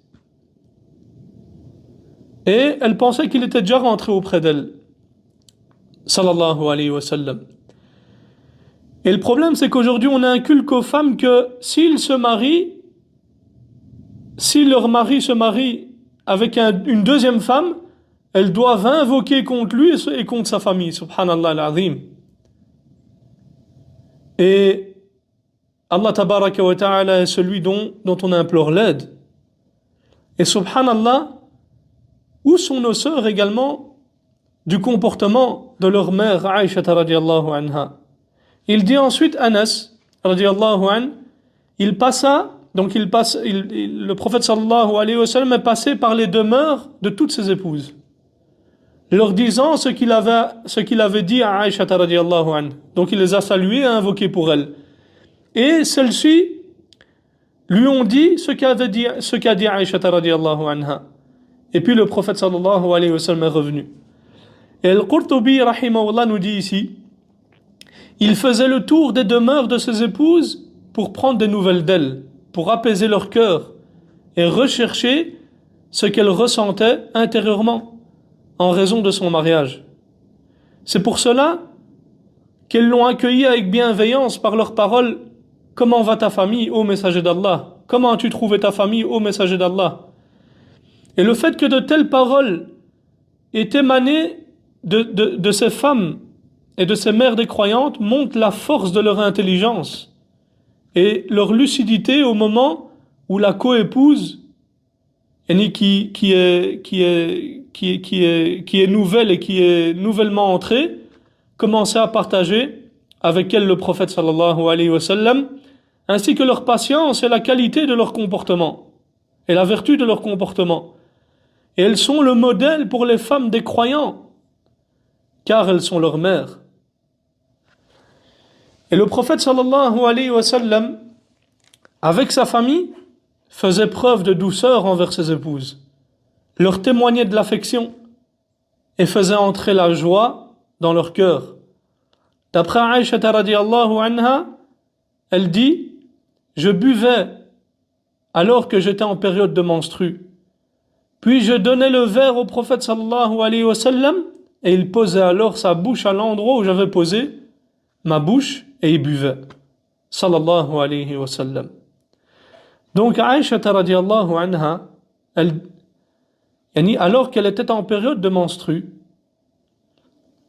Et elle pensait qu'il était déjà rentré auprès d'elle, sallallahu alayhi wa sallam. Et le problème, c'est qu'aujourd'hui, on inculque aux femmes que si leur mari se marie avec une deuxième femme, elles doivent invoquer contre lui et contre sa famille, subhanallah al-azim. Et Allah tabaraka wa ta'ala est celui dont on implore l'aide. Et subhanallah, où sont nos sœurs également du comportement de leur mère Aïcha radiyallahu anha? Il dit ensuite Anas radiyallahu anhu, le prophète sallallahu alayhi wa sallam est passé par les demeures de toutes ses épouses, leur disant ce qu'il avait dit à Aïcha radiyallahu anha. Donc il les a saluées et invoquées pour elle. Et celles-ci lui ont dit ce qu'a dit Aïcha radiyallahu anha. Et puis le prophète sallallahu alayhi wa sallam est revenu. Et Al-Qurtubi rahimahullah nous dit ici, il faisait le tour des demeures de ses épouses pour prendre des nouvelles d'elles, pour apaiser leur cœur et rechercher ce qu'elles ressentaient intérieurement en raison de son mariage. C'est pour cela qu'elles l'ont accueilli avec bienveillance par leurs paroles. Comment va ta famille, ô messager d'Allah? Comment as-tu trouvé ta famille, ô messager d'Allah? Et le fait que de telles paroles aient émané de ces femmes et de ces mères des croyantes montre la force de leur intelligence et leur lucidité au moment où la coépouse qui est nouvelle et qui est nouvellement entrée commençait à partager avec elle le prophète sallallahu alayhi wa sallam, ainsi que leur patience et la qualité de leur comportement et la vertu de leur comportement. Et elles sont le modèle pour les femmes des croyants, car elles sont leurs mères. Et le prophète sallallahu alayhi wa sallam avec sa famille, faisait preuve de douceur envers ses épouses, leur témoignait de l'affection et faisait entrer la joie dans leur cœur. D'après Aïcha radiyallahu anha, elle dit: je buvais alors que j'étais en période de menstru. Puis je donnais le verre au prophète sallallahu alayhi wa sallam et il posait alors sa bouche à l'endroit où j'avais posé ma bouche et il buvait. Sallallahu alayhi wa sallam. Donc Aïcha radiyallahu anha, alors qu'elle était en période de menstru,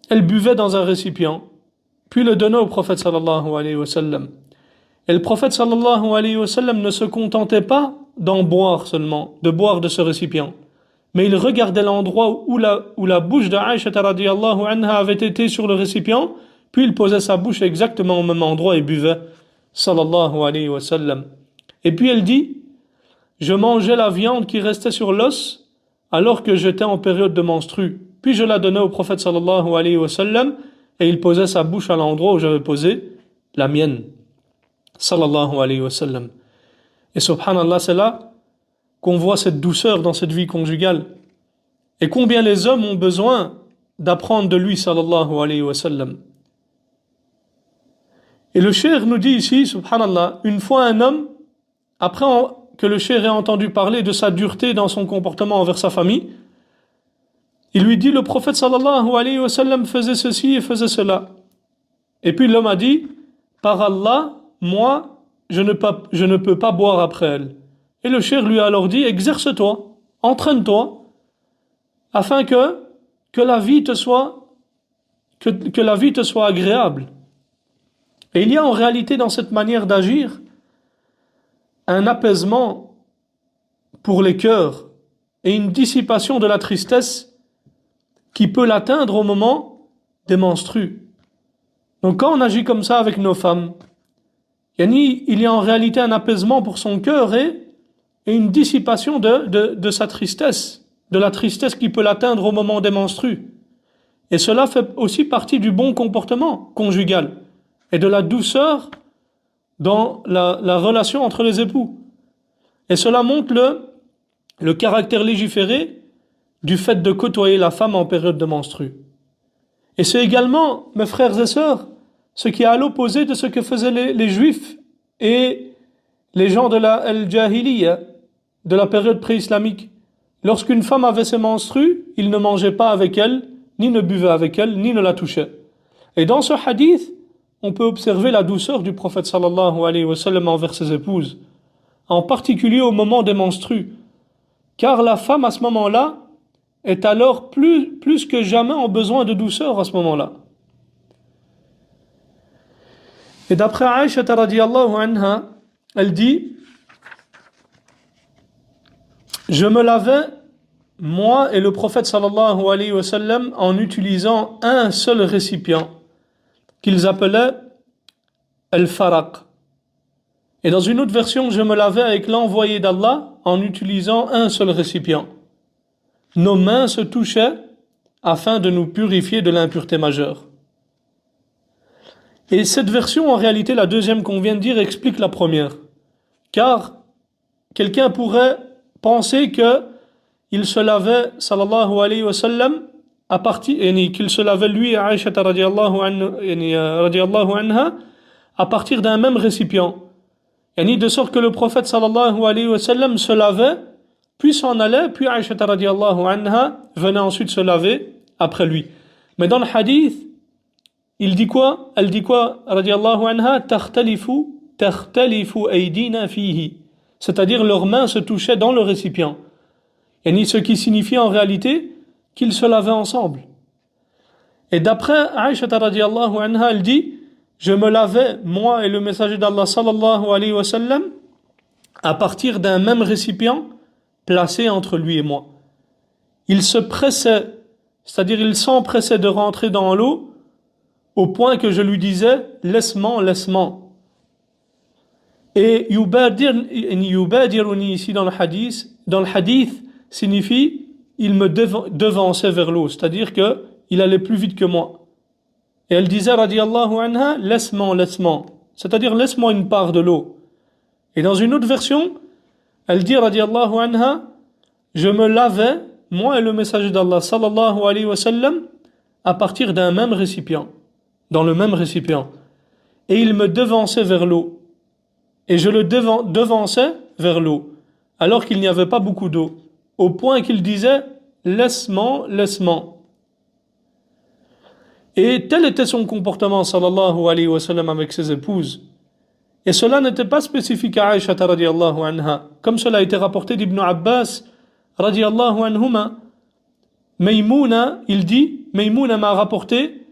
elle buvait dans un récipient, puis le donnait au prophète sallallahu alayhi wa sallam. Et le prophète sallallahu alayhi wa sallam ne se contentait pas d'en boire seulement, de boire de ce récipient, mais il regardait l'endroit où la bouche d'Aïcha radiyallahu anha avait été sur le récipient, puis il posait sa bouche exactement au même endroit et buvait, sallallahu alayhi wa sallam. Et puis elle dit: je mangeais la viande qui restait sur l'os alors que j'étais en période de menstru. Puis je la donnais au prophète sallallahu alayhi wa sallam et il posait sa bouche à l'endroit où j'avais posé la mienne. Sallallahu alayhi wa sallam. Et subhanallah, c'est là qu'on voit cette douceur dans cette vie conjugale. Et combien les hommes ont besoin d'apprendre de lui, sallallahu alayhi wa sallam. Et le cheikh nous dit ici, subhanallah, une fois un homme, après que le cheikh ait entendu parler de sa dureté dans son comportement envers sa famille, il lui dit: le prophète sallallahu alayhi wa sallam faisait ceci et faisait cela. Et puis l'homme a dit: par Allah, moi, je ne peux pas boire après elle. Et le cheikh lui a alors dit: exerce-toi, entraîne-toi, afin que la vie te soit agréable. Et il y a en réalité dans cette manière d'agir un apaisement pour les cœurs et une dissipation de la tristesse qui peut l'atteindre au moment des menstrues. Donc quand on agit comme ça avec nos femmes, il y a en réalité un apaisement pour son cœur et une dissipation de sa tristesse, de la tristesse qui peut l'atteindre au moment des menstrues. Et cela fait aussi partie du bon comportement conjugal et de la douceur dans la relation entre les époux. Et cela montre le caractère légiféré du fait de côtoyer la femme en période de menstru. Et c'est également, mes frères et sœurs, ce qui est à l'opposé de ce que faisaient les juifs et les gens de la al-Jahiliya, de la période pré-islamique. Lorsqu'une femme avait ses menstrues, ils ne mangeaient pas avec elle, ni ne buvaient avec elle, ni ne la touchaient. Et dans ce hadith, on peut observer la douceur du prophète sallallahu alayhi wa sallam envers ses épouses, en particulier au moment des menstrues, car la femme à ce moment-là est alors plus que jamais en besoin de douceur à ce moment-là. Et d'après Aïcha radiyallahu anha, elle dit: je me lavais, moi et le prophète sallallahu alayhi wa sallam, en utilisant un seul récipient qu'ils appelaient al-faraq. Et dans une autre version, je me lavais avec l'envoyé d'Allah en utilisant un seul récipient. Nos mains se touchaient afin de nous purifier de l'impureté majeure. Et cette version, en réalité, la deuxième qu'on vient de dire, explique la première. Car quelqu'un pourrait penser qu'il se lavait, sallallahu alayhi wa sallam, qu'il se lavait lui et Aïcha radiyallahu anha, à partir d'un même récipient. De sorte que le prophète sallallahu alayhi wa sallam se lavait, puis s'en allait, puis Aïcha radiyallahu anha venait ensuite se laver après lui. Mais dans le hadith, il dit quoi? Elle dit quoi? Radiyallahu anha, takhtalifu aydina fihi. C'est-à-dire leurs mains se touchaient dans le récipient. Ce qui signifie en réalité qu'ils se lavaient ensemble. Et d'après Aïcha radiyallahu anha, elle dit: je me lavais, moi et le messager d'Allah sallallahu alayhi wa sallam, à partir d'un même récipient placé entre lui et moi. Il se pressait, c'est-à-dire il s'empressait de rentrer dans l'eau au point que je lui disais: laisse-moi, laisse-moi. Et yubadiruni ici dans le hadith signifie il me devançait vers l'eau, c'est-à-dire que il allait plus vite que moi. Et elle disait radiyallahu anha: laisse-moi, laisse-moi, c'est-à-dire laisse-moi une part de l'eau. Et dans une autre version, elle dit, radiallahu anha, je me lavais, moi et le messager d'Allah, sallallahu alayhi wa sallam, à partir d'un même récipient, dans le même récipient. Et il me devançait vers l'eau. Et je le devançais vers l'eau, alors qu'il n'y avait pas beaucoup d'eau, au point qu'il disait, laisse-moi, laisse-moi. Et tel était son comportement, sallallahu alayhi wa sallam, avec ses épouses. Et cela n'était pas spécifique à Aïcha radiallahu anha, comme cela a été rapporté d'Ibn Abbas radiallahu anhuma. Maymouna, il dit, Maymouna m'a rapporté,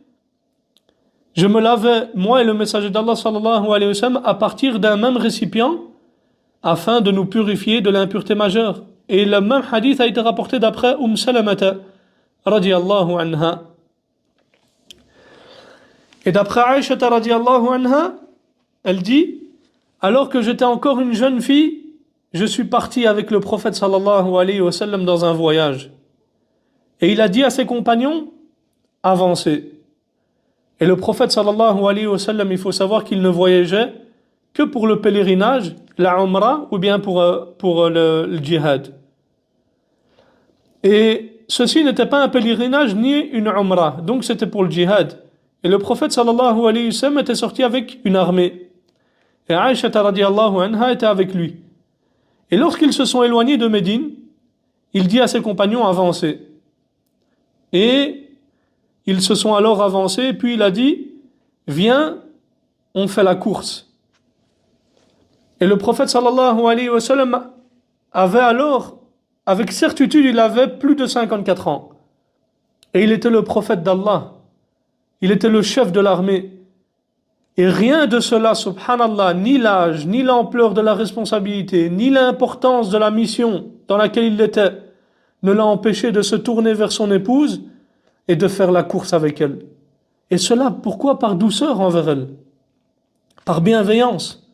je me lavais, moi et le messager d'Allah sallallahu alayhi wa sallam, à partir d'un même récipient, afin de nous purifier de l'impureté majeure. Et le même hadith a été rapporté d'après Salamata radiallahu anha. Et d'après Aïcha radiallahu anha, elle dit, alors que j'étais encore une jeune fille, je suis parti avec le prophète sallallahu alayhi wa sallam dans un voyage. Et il a dit à ses compagnons, avancez. Et le prophète sallallahu alayhi wa sallam, il faut savoir qu'il ne voyageait que pour le pèlerinage, la umrah, ou bien pour le djihad. Et ceci n'était pas un pèlerinage ni une umrah, donc c'était pour le djihad. Et le prophète sallallahu alayhi wa sallam était sorti avec une armée. Et Aïcha radiallahu anha était avec lui. Et lorsqu'ils se sont éloignés de Médine, il dit à ses compagnons, avancez. Et ils se sont alors avancés, puis il a dit, viens, on fait la course. Et le prophète sallallahu alayhi wa sallam avait alors, avec certitude, il avait plus de 54 ans. Et il était le prophète d'Allah. Il était le chef de l'armée. Et rien de cela, subhanallah, ni l'âge, ni l'ampleur de la responsabilité, ni l'importance de la mission dans laquelle il était, ne l'a empêché de se tourner vers son épouse et de faire la course avec elle. Et cela, pourquoi? Par douceur envers elle, par bienveillance.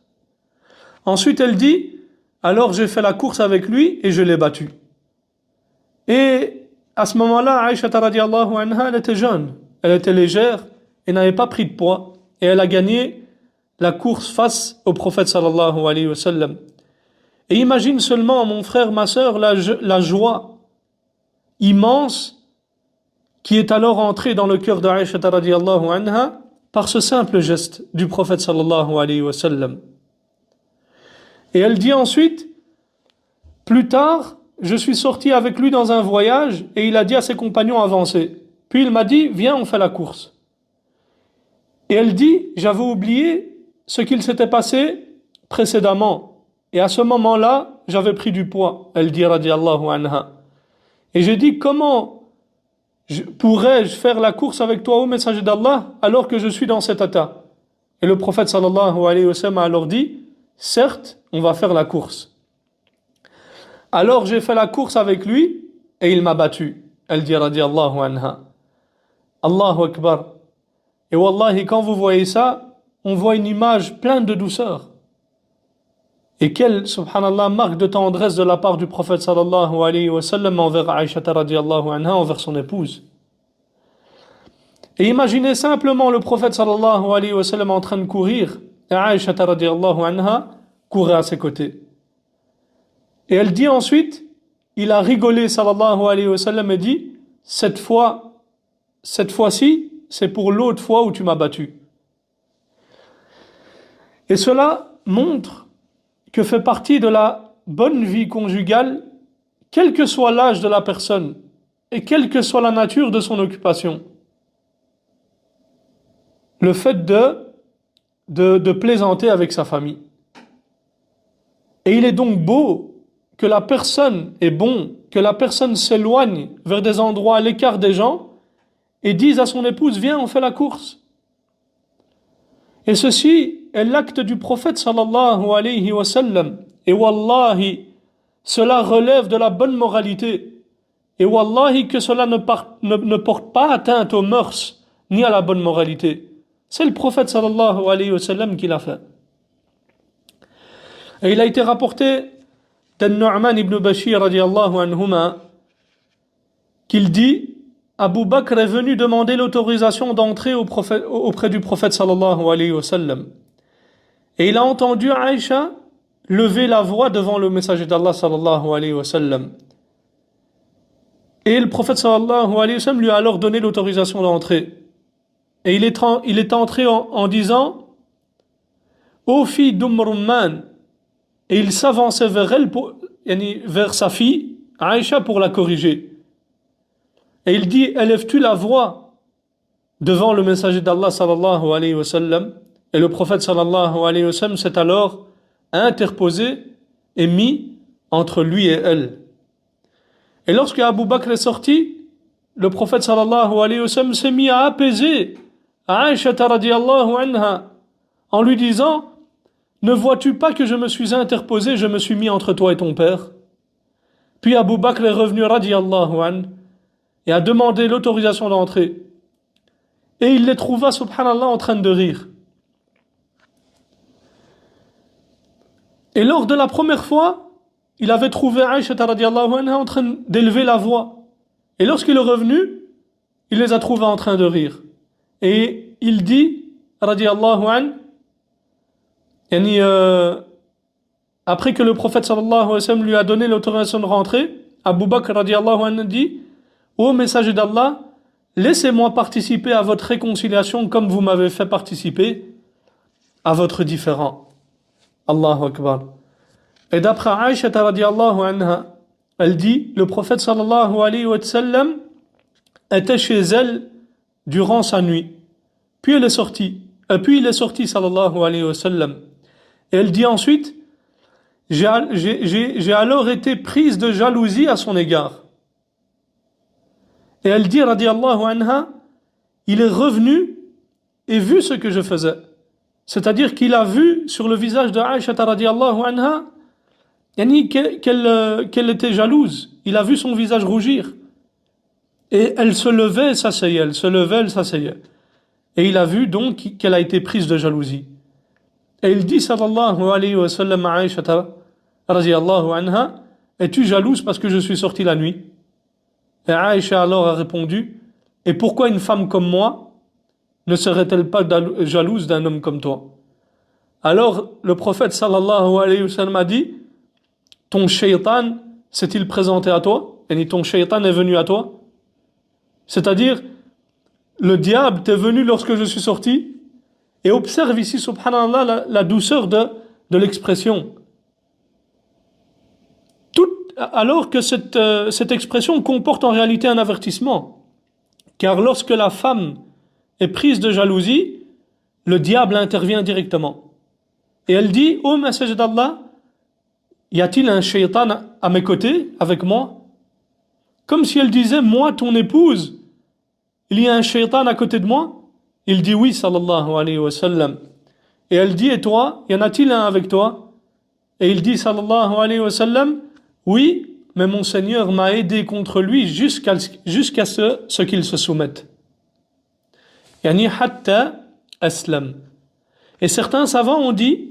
Ensuite, elle dit, alors j'ai fait la course avec lui et je l'ai battu. Et à ce moment-là, Aïcha radiallahu anha, elle était jeune, elle était légère et n'avait pas pris de poids. Et elle a gagné la course face au prophète sallallahu alayhi wa sallam. Et imagine seulement, mon frère, ma sœur, la joie immense qui est alors entrée dans le cœur d'Aïcha radiallahu anha par ce simple geste du prophète sallallahu alayhi wa sallam. Et elle dit ensuite, plus tard, je suis sorti avec lui dans un voyage et il a dit à ses compagnons avancez. Puis il m'a dit, viens, on fait la course. Et elle dit, j'avais oublié ce qu'il s'était passé précédemment. Et à ce moment-là, j'avais pris du poids. Elle dit, radiallahu anha. Et j'ai dit, comment pourrais-je faire la course avec toi, ô messager d'Allah, alors que je suis dans cet état? Et le prophète sallallahu alayhi wa sallam a alors dit, certes, on va faire la course. Alors j'ai fait la course avec lui et il m'a battu. Elle dit, radiallahu anha. Allahu Akbar. Et wallahi, quand vous voyez ça, on voit une image pleine de douceur. Et quelle, subhanallah, marque de tendresse de la part du prophète sallallahu alayhi wa sallam envers Aïcha radiallahu anha, envers son épouse. Et imaginez simplement le prophète sallallahu alayhi wa sallam en train de courir, et Aïcha radiallahu anha courait à ses côtés. Et elle dit ensuite, il a rigolé sallallahu alayhi wa sallam et dit, cette fois-ci, c'est pour l'autre fois où tu m'as battu. Et cela montre que fait partie de la bonne vie conjugale, quel que soit l'âge de la personne et quelle que soit la nature de son occupation. Le fait de plaisanter avec sa famille. Et il est donc beau que la personne s'éloigne vers des endroits à l'écart des gens et dise à son épouse, viens, on fait la course. Et ceci est l'acte du prophète sallallahu alayhi wa sallam. Et wallahi, cela relève de la bonne moralité. Et wallahi, que cela ne porte pas atteinte aux mœurs, ni à la bonne moralité. C'est le prophète sallallahu alayhi wa sallam qui l'a fait. Et il a été rapporté d'An-Nu'man ibn Bashir radiallahu anhuma qu'il dit, Abu Bakr est venu demander l'autorisation d'entrer auprès du prophète sallallahu alayhi wa sallam. Et il a entendu Aïcha levé la voix devant le messager d'Allah sallallahu alayhi wa sallam. Et le prophète sallallahu alayhi wa sallam lui a alors donné l'autorisation d'entrer. Et il est entré en disant: Ô fille d'Umrumman, et il s'avançait vers elle, vers sa fille, Aïcha, pour la corriger. Et il dit: élèves-tu la voix devant le messager d'Allah sallallahu alayhi wa sallam? Et le prophète sallallahu alayhi wa sallam s'est alors interposé et mis entre lui et elle. Et lorsque Abu Bakr est sorti, le prophète sallallahu alayhi wa sallam s'est mis à apaiser Aïcha radiyallahu anha en lui disant: ne vois-tu pas que je me suis interposé, je me suis mis entre toi et ton père? Puis Abu Bakr est revenu radiyallahu anhu et a demandé l'autorisation d'entrer. Et il les trouva, subhanallah, en train de rire. Et lors de la première fois, il avait trouvé Aïcha radiyallahu anha en train d'élever la voix. Et lorsqu'il est revenu, il les a trouvés en train de rire. Et il dit, radiyallahu anhu, après que le prophète sallallahu alayhi wa sallam lui a donné l'autorisation de rentrer, Abu Bakr radiyallahu anhu dit: ô messager d'Allah, laissez-moi participer à votre réconciliation comme vous m'avez fait participer à votre différend. Allahu Akbar. Et d'après Aïcha radiyallahu anha, elle dit: le prophète sallallahu alayhi wa sallam était chez elle durant sa nuit. Puis il est sorti sallallahu alayhi wa sallam. Et elle dit ensuite: j'ai alors été prise de jalousie à son égard. Et elle dit, radiyallahu anha, il est revenu et vu ce que je faisais. C'est-à-dire qu'il a vu sur le visage de Aïcha radiyallahu anha qu'elle était jalouse. Il a vu son visage rougir. Et elle se levait et s'asseyait, elle se levait, elle s'asseyait. Et il a vu donc qu'elle a été prise de jalousie. Et il dit sallallahu alayhi wa sallam à Aïcha radiyallahu anha: es-tu jalouse parce que je suis sorti la nuit? Et Aïcha alors a répondu: et pourquoi une femme comme moi ne serait-elle pas jalouse d'un homme comme toi? Alors le prophète sallallahu alayhi wa sallam a dit: ton shaytan s'est-il présenté à toi? Et ton shaytan est venu à toi? C'est-à-dire, le diable t'est venu lorsque je suis sorti? Et observe ici, subhanallah, la douceur de l'expression. Alors que cette expression comporte en réalité un avertissement. Car lorsque la femme est prise de jalousie, le diable intervient directement. Et elle dit: ô messager d'Allah, y a-t-il un shaitan à mes côtés, avec moi? Comme si elle disait: moi, ton épouse, il y a un shaitan à côté de moi? Il dit: oui, sallallahu alayhi wa sallam. Et elle dit: et toi, y en a-t-il un avec toi? Et il dit, sallallahu alayhi wa sallam: oui, mais mon Seigneur m'a aidé contre lui jusqu'à ce qu'il se soumette. Yani hatta aslam. Et certains savants ont dit,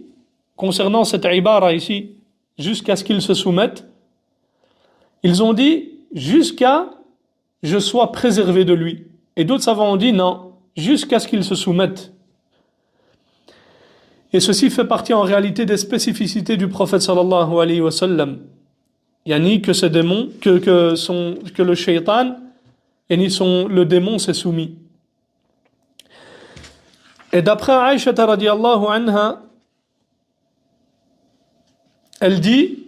concernant cette ibara ici, jusqu'à ce qu'il se soumette, ils ont dit jusqu'à je sois préservé de lui. Et d'autres savants ont dit non, jusqu'à ce qu'il se soumette. Et ceci fait partie en réalité des spécificités du prophète sallallahu alayhi wa sallam. Yani que ces démons, que le shaitan, le démon s'est soumis. Et d'après Aïcha radiyallahu anha, elle dit: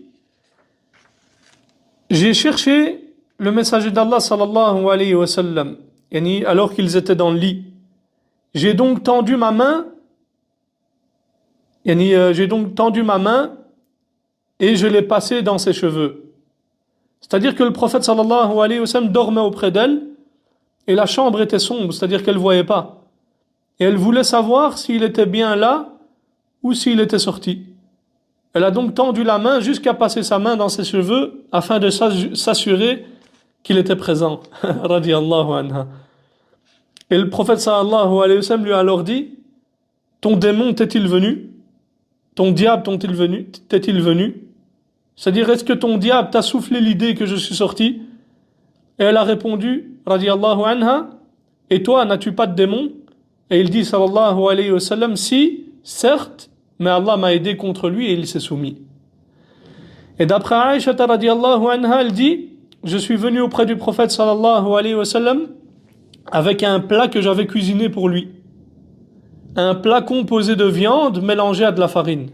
j'ai cherché le messager d'Allah sallallahu alayhi wa sallam, alors qu'ils étaient dans le lit. J'ai donc tendu ma main, et je l'ai passé dans ses cheveux. C'est-à-dire que le prophète sallallahu alayhi wa sallam dormait auprès d'elle et la chambre était sombre, c'est-à-dire qu'elle ne voyait pas. Et elle voulait savoir s'il était bien là ou s'il était sorti. Elle a donc tendu la main jusqu'à passer sa main dans ses cheveux afin de s'assurer qu'il était présent. Radiyallahu anha. Et le prophète sallallahu alayhi wa sallam lui a alors dit: ton démon t'est-il venu? Ton diable t'est-il venu? C'est-à-dire, est-ce que ton diable t'a soufflé l'idée que je suis sorti? Et elle a répondu, radiyallahu anha: et toi, n'as-tu pas de démon? Et il dit, sallallahu alayhi wa sallam: si, certes, mais Allah m'a aidé contre lui et il s'est soumis. Et d'après Aïcha radiallahu anha, elle dit, je suis venu auprès du prophète sallallahu alayhi wa sallam avec un plat que j'avais cuisiné pour lui. Un plat composé de viande mélangée à de la farine.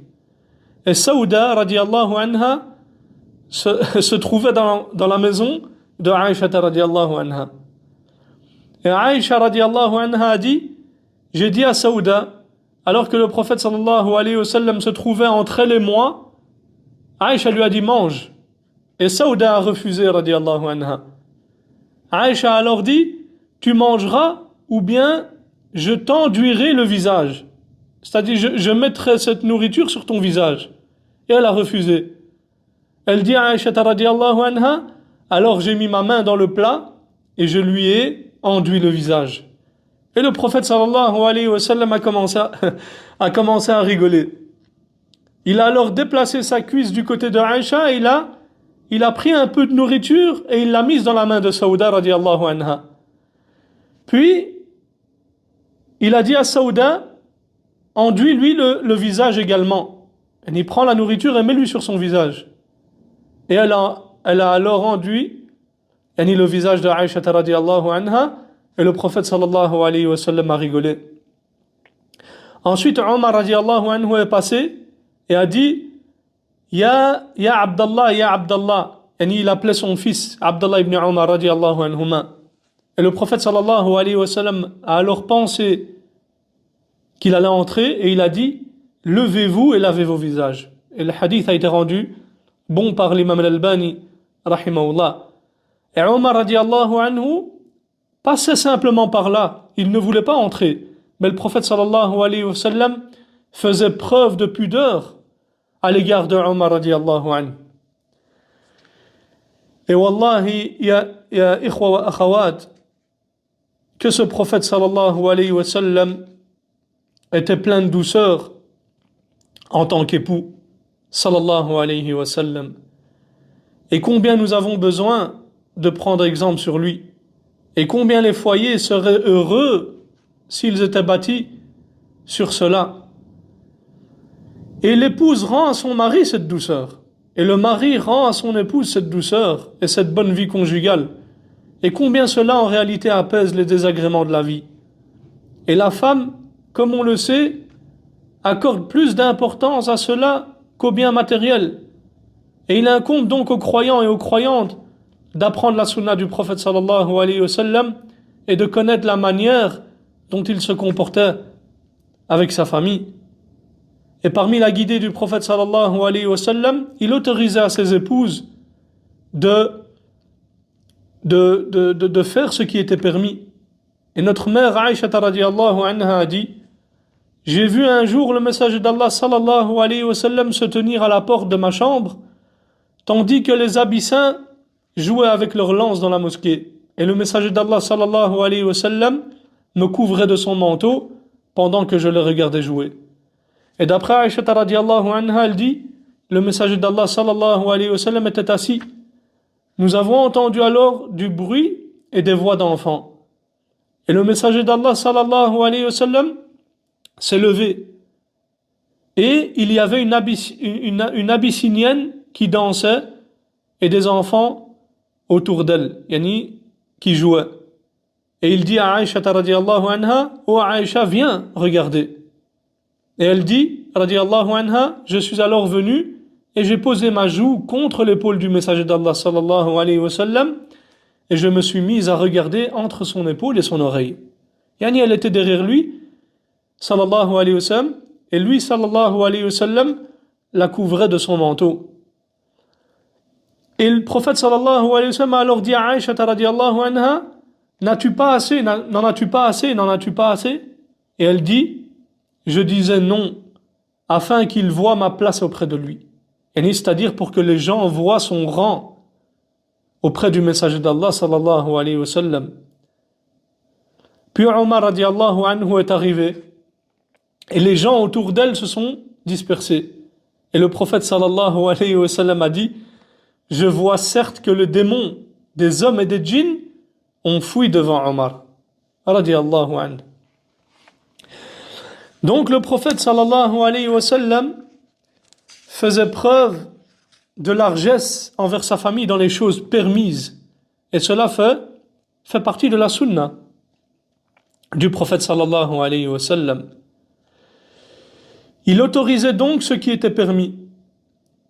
Et Saouda radiallahu anha se trouvait dans la maison de Aïcha radiallahu anha. Et Aïcha radiallahu anha a dit, j'ai dit à Saouda, alors que le prophète sallallahu alayhi wa sallam se trouvait entre elle et moi, Aïcha lui a dit mange. Et Saouda a refusé radiallahu anha. Aïcha a alors dit, tu mangeras ou bien je t'enduirai le visage. C'est-à-dire je mettrai cette nourriture sur ton visage. Et elle a refusé. Elle dit à Aïcha radiallahu anha, alors j'ai mis ma main dans le plat et je lui ai enduit le visage. Et le prophète sallallahu alayhi wa sallam a commencé à rigoler. Il a alors déplacé sa cuisse du côté de Aïcha et il a pris un peu de nourriture et il l'a mise dans la main de Saouda radiallahu anha. Puis, il a dit à Saouda, enduis-lui le visage également. Et il prend la nourriture et met-lui sur son visage. Et elle a alors enduit le visage de Aïcha radiallahu anha et le prophète sallallahu alayhi wa sallam a rigolé. Ensuite, Omar radiallahu anhu est passé et a dit Ya Abdallah, Ya Abdallah. Et il appelait son fils Abdallah ibn Omar radiallahu anhuma. Et le prophète sallallahu alayhi wa sallam a alors pensé qu'il allait entrer et il a dit levez-vous et lavez vos visages. Et le hadith a été rendu bon par l'imam al-Albani rahimahullah. Et Omar radiallahu anhu passait simplement par là, il ne voulait pas entrer, mais le prophète sallallahu alayhi wa sallam faisait preuve de pudeur à l'égard de Omar radiallahu anhu. Et wallahi ya ikhwa wa akhawat, que ce prophète sallallahu alayhi wa sallam était plein de douceur en tant qu'époux sallallahu alayhi wa sallam. Et combien nous avons besoin de prendre exemple sur lui. Et combien les foyers seraient heureux s'ils étaient bâtis sur cela. Et l'épouse rend à son mari cette douceur. Et le mari rend à son épouse cette douceur et cette bonne vie conjugale. Et combien cela en réalité apaise les désagréments de la vie. Et la femme, comme on le sait, accorde plus d'importance à cela qu'au bien matériel. Et il incombe donc aux croyants et aux croyantes d'apprendre la sunna du prophète sallallahu alayhi wa sallam et de connaître la manière dont il se comportait avec sa famille. Et parmi la guidée du prophète sallallahu alayhi wa sallam, il autorisait à ses épouses de faire ce qui était permis. Et notre mère Aïcha radiallahu anha a dit, j'ai vu un jour le messager d'Allah sallallahu alayhi wa sallam se tenir à la porte de ma chambre, tandis que les abyssins jouaient avec leurs lances dans la mosquée. Et le messager d'Allah sallallahu alayhi wa sallam me couvrait de son manteau pendant que je le regardais jouer. Et d'après Aïcha radiallahu anha, elle dit, le messager d'Allah sallallahu alayhi wa sallam était assis. Nous avons entendu alors du bruit et des voix d'enfants. Et le messager d'Allah sallallahu alayhi wa sallam s'est levé. Et il y avait une abyssinienne qui dansait et des enfants autour d'elle, qui jouaient. Et il dit à Aïcha radiallahu anha, oh Aïcha, viens regarder. Et elle dit, radiallahu anha, je suis alors venu et j'ai posé ma joue contre l'épaule du messager d'Allah sallallahu alayhi wa sallam et je me suis mise à regarder entre son épaule et son oreille. Elle était derrière lui, sallallahu alayhi wa sallam, et lui, sallallahu alayhi wa sallam, la couvrait de son manteau. Et le prophète sallallahu alayhi wa sallam a alors dit à Aïcha radiallahu anha, n'en as-tu pas assez? Et elle dit, je disais non, afin qu'il voie ma place auprès de lui. C'est-à-dire pour que les gens voient son rang auprès du messager d'Allah sallallahu alayhi wa sallam. Puis Omar radiallahu anhu est arrivé et les gens autour d'elle se sont dispersés. Et le prophète sallallahu alayhi wa sallam a dit, je vois certes que le démon des hommes et des djinns ont fui devant Omar radiallahu anhu. Donc le prophète sallallahu alayhi wa sallam faisait preuve de largesse envers sa famille dans les choses permises. Et cela fait partie de la sunna du prophète sallallahu alayhi wa sallam. Il autorisait donc ce qui était permis.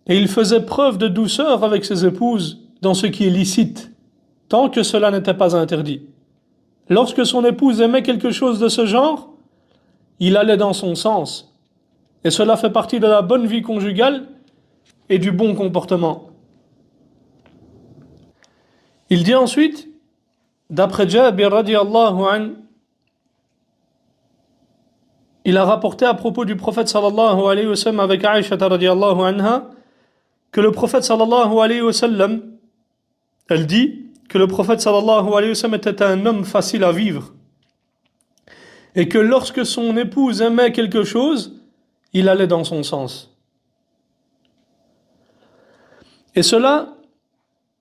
Et il faisait preuve de douceur avec ses épouses dans ce qui est licite, tant que cela n'était pas interdit. Lorsque son épouse aimait quelque chose de ce genre, il allait dans son sens. Et cela fait partie de la bonne vie conjugale et du bon comportement. Il dit ensuite, d'après Jabir radiallahu anhu, il a rapporté à propos du prophète sallallahu alayhi wa sallam avec Aïcha radiallahu anha, que le prophète sallallahu alayhi wa sallam, elle dit que le prophète sallallahu alayhi wa sallam était un homme facile à vivre et que lorsque son épouse aimait quelque chose, il allait dans son sens. Et cela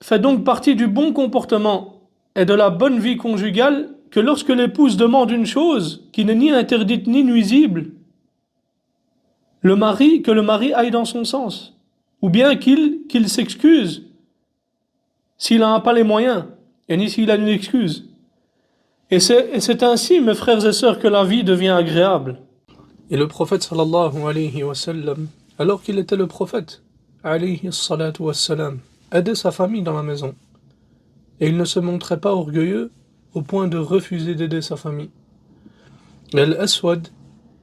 fait donc partie du bon comportement et de la bonne vie conjugale que lorsque l'épouse demande une chose qui n'est ni interdite ni nuisible, que le mari aille dans son sens, ou bien qu'il s'excuse s'il n'a pas les moyens, et ni s'il a une excuse. Et c'est ainsi, mes frères et sœurs, que la vie devient agréable. Et le prophète sallallahu alayhi wa sallam, alors qu'il était le prophète, alayhi salatu wa salam, aidait sa famille dans la maison. Et il ne se montrait pas orgueilleux au point de refuser d'aider sa famille. Al-Aswad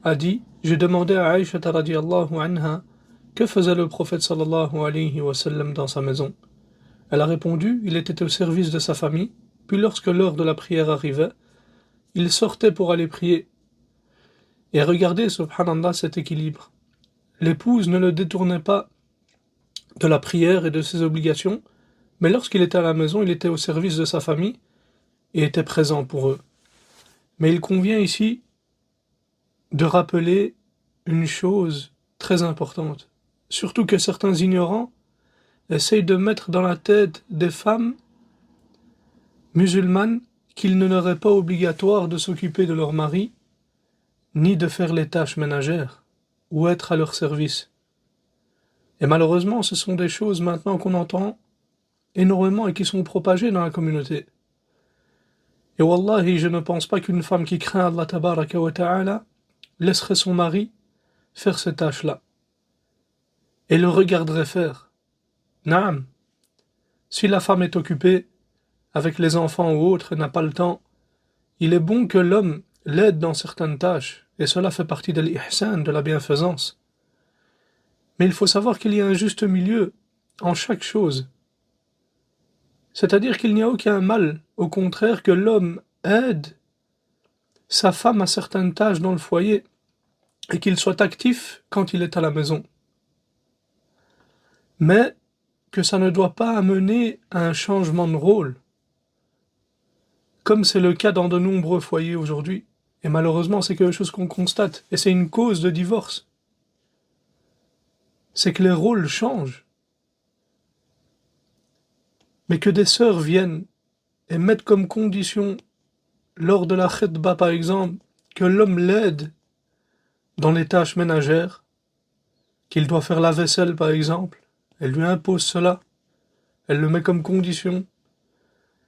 a dit, j'ai demandé à Aïcha radiallahu anha, que faisait le prophète sallallahu alayhi wa sallam dans sa maison? Elle a répondu, il était au service de sa famille, puis lorsque l'heure de la prière arrivait, il sortait pour aller prier. Et regardez, subhanallah, cet équilibre. L'épouse ne le détournait pas de la prière et de ses obligations, mais lorsqu'il était à la maison, il était au service de sa famille et était présent pour eux. Mais il convient ici de rappeler une chose très importante, surtout que certains ignorants essayent de mettre dans la tête des femmes musulmanes qu'il ne leur est pas obligatoire de s'occuper de leur mari, ni de faire les tâches ménagères, ou être à leur service. Et malheureusement, ce sont des choses maintenant qu'on entend énormément et qui sont propagées dans la communauté. Et wallahi, je ne pense pas qu'une femme qui craint Allah tabaraka wa ta'ala laisserait son mari faire ces tâches-là, et le regarderait faire. Naam. Si la femme est occupée avec les enfants ou autres et n'a pas le temps, il est bon que l'homme l'aide dans certaines tâches, et cela fait partie de l'ihsan, de la bienfaisance. Mais il faut savoir qu'il y a un juste milieu en chaque chose. C'est-à-dire qu'il n'y a aucun mal, au contraire que l'homme aide sa femme à certaines tâches dans le foyer, et qu'il soit actif quand il est à la maison. Mais que ça ne doit pas amener à un changement de rôle, comme c'est le cas dans de nombreux foyers aujourd'hui. Et malheureusement, c'est quelque chose qu'on constate, et c'est une cause de divorce. C'est que les rôles changent. Mais que des sœurs viennent et mettent comme condition, lors de la khitba par exemple, que l'homme l'aide dans les tâches ménagères, qu'il doit faire la vaisselle par exemple, elle lui impose cela, elle le met comme condition,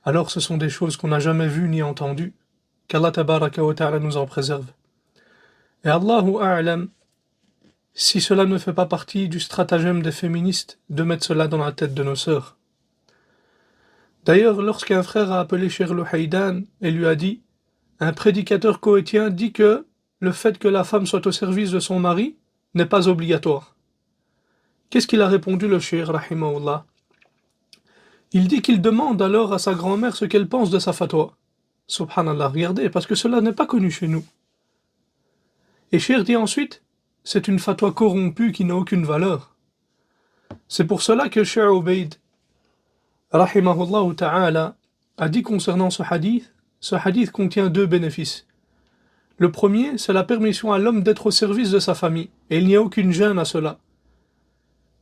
alors ce sont des choses qu'on n'a jamais vues ni entendues, qu'Allah tabaraka wa ta'ala nous en préserve. Et Allahu a'lam, si cela ne fait pas partie du stratagème des féministes de mettre cela dans la tête de nos sœurs. D'ailleurs, lorsqu'un frère a appelé Cheikh Luhaydan et lui a dit « Un prédicateur koweïtien dit que le fait que la femme soit au service de son mari n'est pas obligatoire. » Qu'est-ce qu'il a répondu le Cheikh rahimahullah? Il dit qu'il demande alors à sa grand-mère ce qu'elle pense de sa fatwa. Subhanallah, regardez, parce que cela n'est pas connu chez nous. Et Cheikh dit ensuite, c'est une fatwa corrompue qui n'a aucune valeur. C'est pour cela que Cheikh Ubaid, rahimahullah ta'ala, a dit concernant ce hadith contient deux bénéfices. Le premier, c'est la permission à l'homme d'être au service de sa famille, et il n'y a aucune gêne à cela.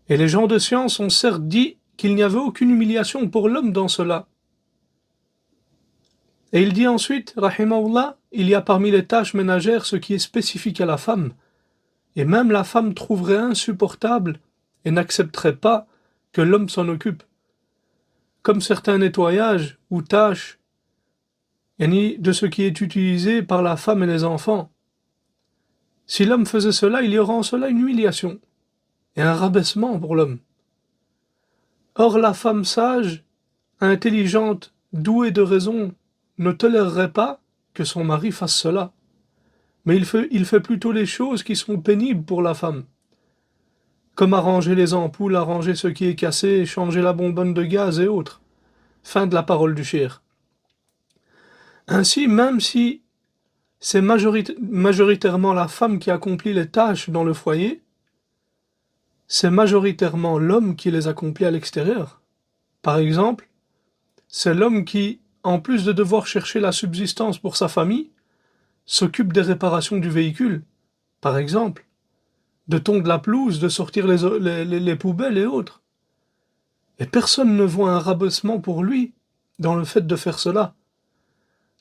Et les gens de science ont certes dit qu'il n'y avait aucune humiliation pour l'homme dans cela. Et il dit ensuite, rahimahullah, il y a parmi les tâches ménagères ce qui est spécifique à la femme, et même la femme trouverait insupportable et n'accepterait pas que l'homme s'en occupe. Comme certains nettoyages ou tâches de ce qui est utilisé par la femme et les enfants. Si l'homme faisait cela, il y aurait en cela une humiliation et un rabaissement pour l'homme. Or la femme sage, intelligente, douée de raison, ne tolérerait pas que son mari fasse cela. Mais il fait plutôt les choses qui sont pénibles pour la femme. Comme arranger les ampoules, arranger ce qui est cassé, changer la bonbonne de gaz et autres. Fin de la parole du cheikh. Ainsi, même si c'est majoritairement la femme qui accomplit les tâches dans le foyer, c'est majoritairement l'homme qui les accomplit à l'extérieur. Par exemple, c'est l'homme qui, en plus de devoir chercher la subsistance pour sa famille, s'occupe des réparations du véhicule, par exemple, de tondre la pelouse, de sortir les poubelles et autres. Et personne ne voit un rabaissement pour lui dans le fait de faire cela.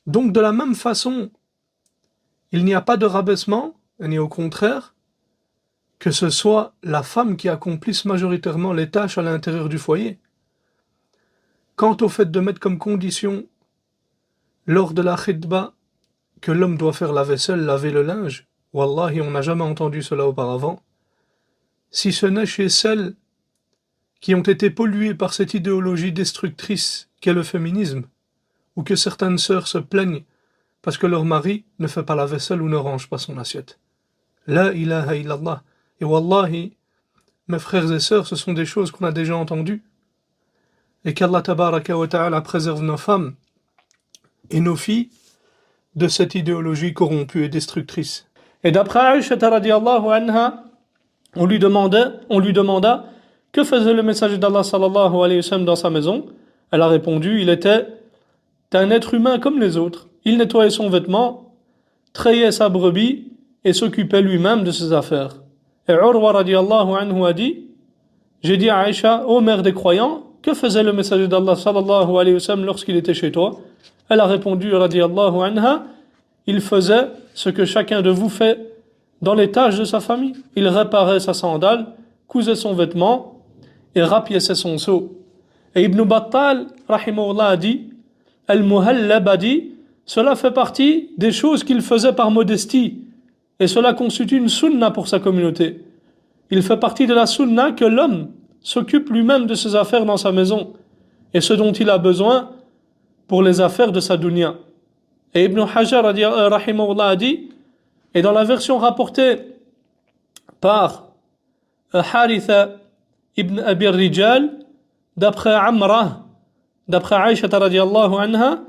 Donc de la même façon, il n'y a pas de rabaissement, ni au contraire, que ce soit la femme qui accomplisse majoritairement les tâches à l'intérieur du foyer. Quant au fait de mettre comme condition, lors de la khitba, que l'homme doit faire la vaisselle, laver le linge, wallahi, on n'a jamais entendu cela auparavant, si ce n'est chez celles qui ont été polluées par cette idéologie destructrice qu'est le féminisme, ou que certaines sœurs se plaignent parce que leur mari ne fait pas la vaisselle ou ne range pas son assiette. La ilaha illallah. Et wallahi, mes frères et sœurs, ce sont des choses qu'on a déjà entendues. Et qu'Allah tabaraka wa ta'ala préserve nos femmes et nos filles de cette idéologie corrompue et destructrice. Et d'après Aïcha radiallahu anha, on lui demanda que faisait le messager d'Allah sallallahu alayhi wa sallam dans sa maison. Elle a répondu, il était un être humain comme les autres. Il nettoyait son vêtement, trayait sa brebis et s'occupait lui-même de ses affaires. Et Urwa radiallahu anhu a dit, j'ai dit à Aïcha, ô mère des croyants, que faisait le messager d'Allah sallallahu alayhi wa sallam lorsqu'il était chez toi? Elle a répondu radiallahu anha, il faisait ce que chacun de vous fait dans les tâches de sa famille. Il réparait sa sandale, cousait son vêtement et rapiéçait son seau. Et Ibn Battal, rahimahullah, a dit, Al-Muhallab a dit, cela fait partie des choses qu'il faisait par modestie, et cela constitue une sunna pour sa communauté. Il fait partie de la sunna que l'homme s'occupe lui-même de ses affaires dans sa maison, et ce dont il a besoin pour les affaires de sa dunya. Et Ibn Hajar rahimahullah a dit, et dans la version rapportée par Haritha ibn Abi Rijal, d'après Amrah, d'après Aïcha radiallahu anha,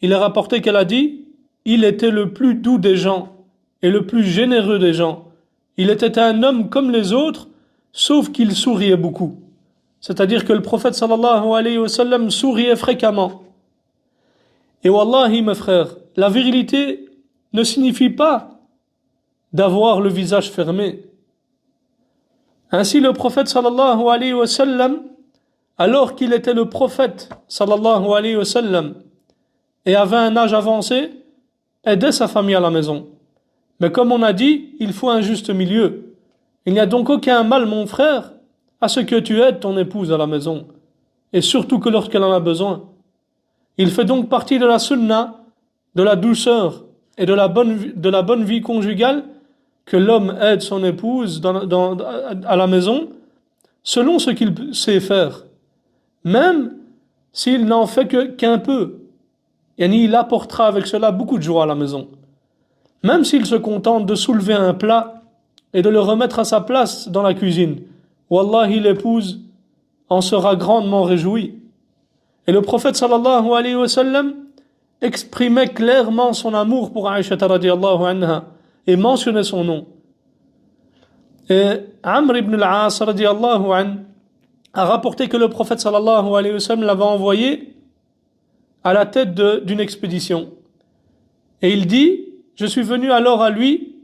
il est rapporté qu'elle a dit, il était le plus doux des gens et le plus généreux des gens. Il était un homme comme les autres, sauf qu'il souriait beaucoup. C'est-à-dire que le prophète sallallahu alayhi wa sallam souriait fréquemment. Et wallahi mes frères, la virilité ne signifie pas d'avoir le visage fermé. Ainsi le prophète sallallahu alayhi wa sallam, alors qu'il était le prophète sallallahu alayhi wa sallam et avait un âge avancé, aidait sa famille à la maison. Mais comme on a dit, il faut un juste milieu. Il n'y a donc aucun mal, mon frère, à ce que tu aides ton épouse à la maison, et surtout que lorsqu'elle en a besoin. Il fait donc partie de la sunna, de la douceur et de la bonne vie conjugale que l'homme aide son épouse à la maison selon ce qu'il sait faire, même s'il n'en fait qu'un peu. Il apportera avec cela beaucoup de joie à la maison. Même s'il se contente de soulever un plat et de le remettre à sa place dans la cuisine, wallahi l'épouse en sera grandement réjouie. Et le prophète sallallahu alayhi wa sallam exprimait clairement son amour pour Aïcha radiallahu anha et mentionnait son nom. Et Amr ibn al-As radiallahu anhu a rapporté que le prophète sallallahu alayhi wa sallam l'avait envoyé à la tête d'une expédition. Et il dit, je suis venu alors à lui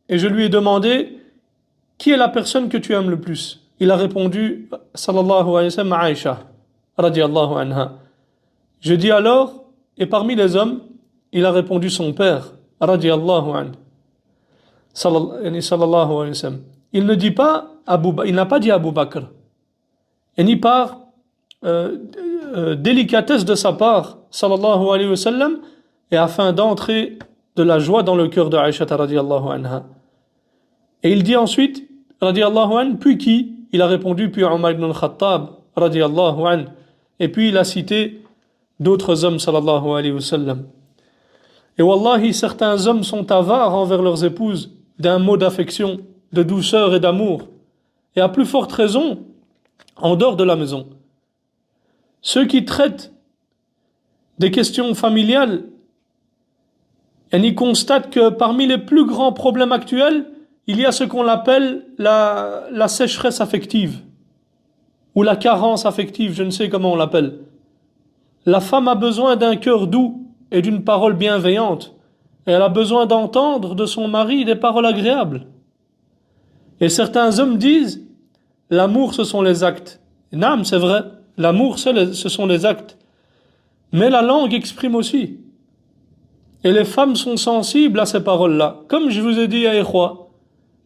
et je lui ai demandé, qui est la personne que tu aimes le plus? Il a répondu, sallallahu alayhi wa sallam, Aïcha radiallahu anha. Je dis alors, et parmi les hommes, il a répondu son père, radiallahu anhu. Sallallahu alayhi wa sallam. Il n'a pas dit Abu Bakr. et ni par délicatesse de sa part, sallallahu alayhi wa sallam, et afin d'entrer de la joie dans le cœur de Aïcha radiallahu anha. Et il dit ensuite, radiallahu anha, puis qui? Il a répondu, puis Omar ibn al-Khattab, radiallahu anha, et puis il a cité d'autres hommes, sallallahu alayhi wa sallam. Et wallahi, certains hommes sont avares envers leurs épouses d'un mot d'affection, de douceur et d'amour, et à plus forte raison, en dehors de la maison. Ceux qui traitent des questions familiales, et y constatent que parmi les plus grands problèmes actuels, il y a ce qu'on appelle la sécheresse affective, ou la carence affective, je ne sais comment on l'appelle. La femme a besoin d'un cœur doux et d'une parole bienveillante, et elle a besoin d'entendre de son mari des paroles agréables. Et certains hommes disent, l'amour ce sont les actes. Naam, c'est vrai, l'amour ce sont les actes. Mais la langue exprime aussi. Et les femmes sont sensibles à ces paroles-là. Comme je vous ai dit à Ikhwa,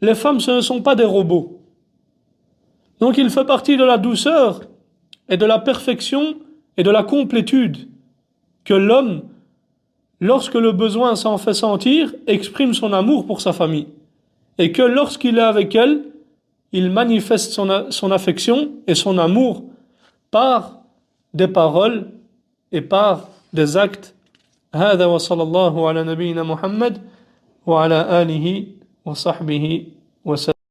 les femmes ce ne sont pas des robots. Donc il fait partie de la douceur et de la perfection et de la complétude que l'homme, lorsque le besoin s'en fait sentir, exprime son amour pour sa famille. Et que lorsqu'il est avec elle, il manifeste son affection et son amour par des paroles et par des actes. هذا وصلى الله على نبينا محمد وعلى آله وصحبه وسلم.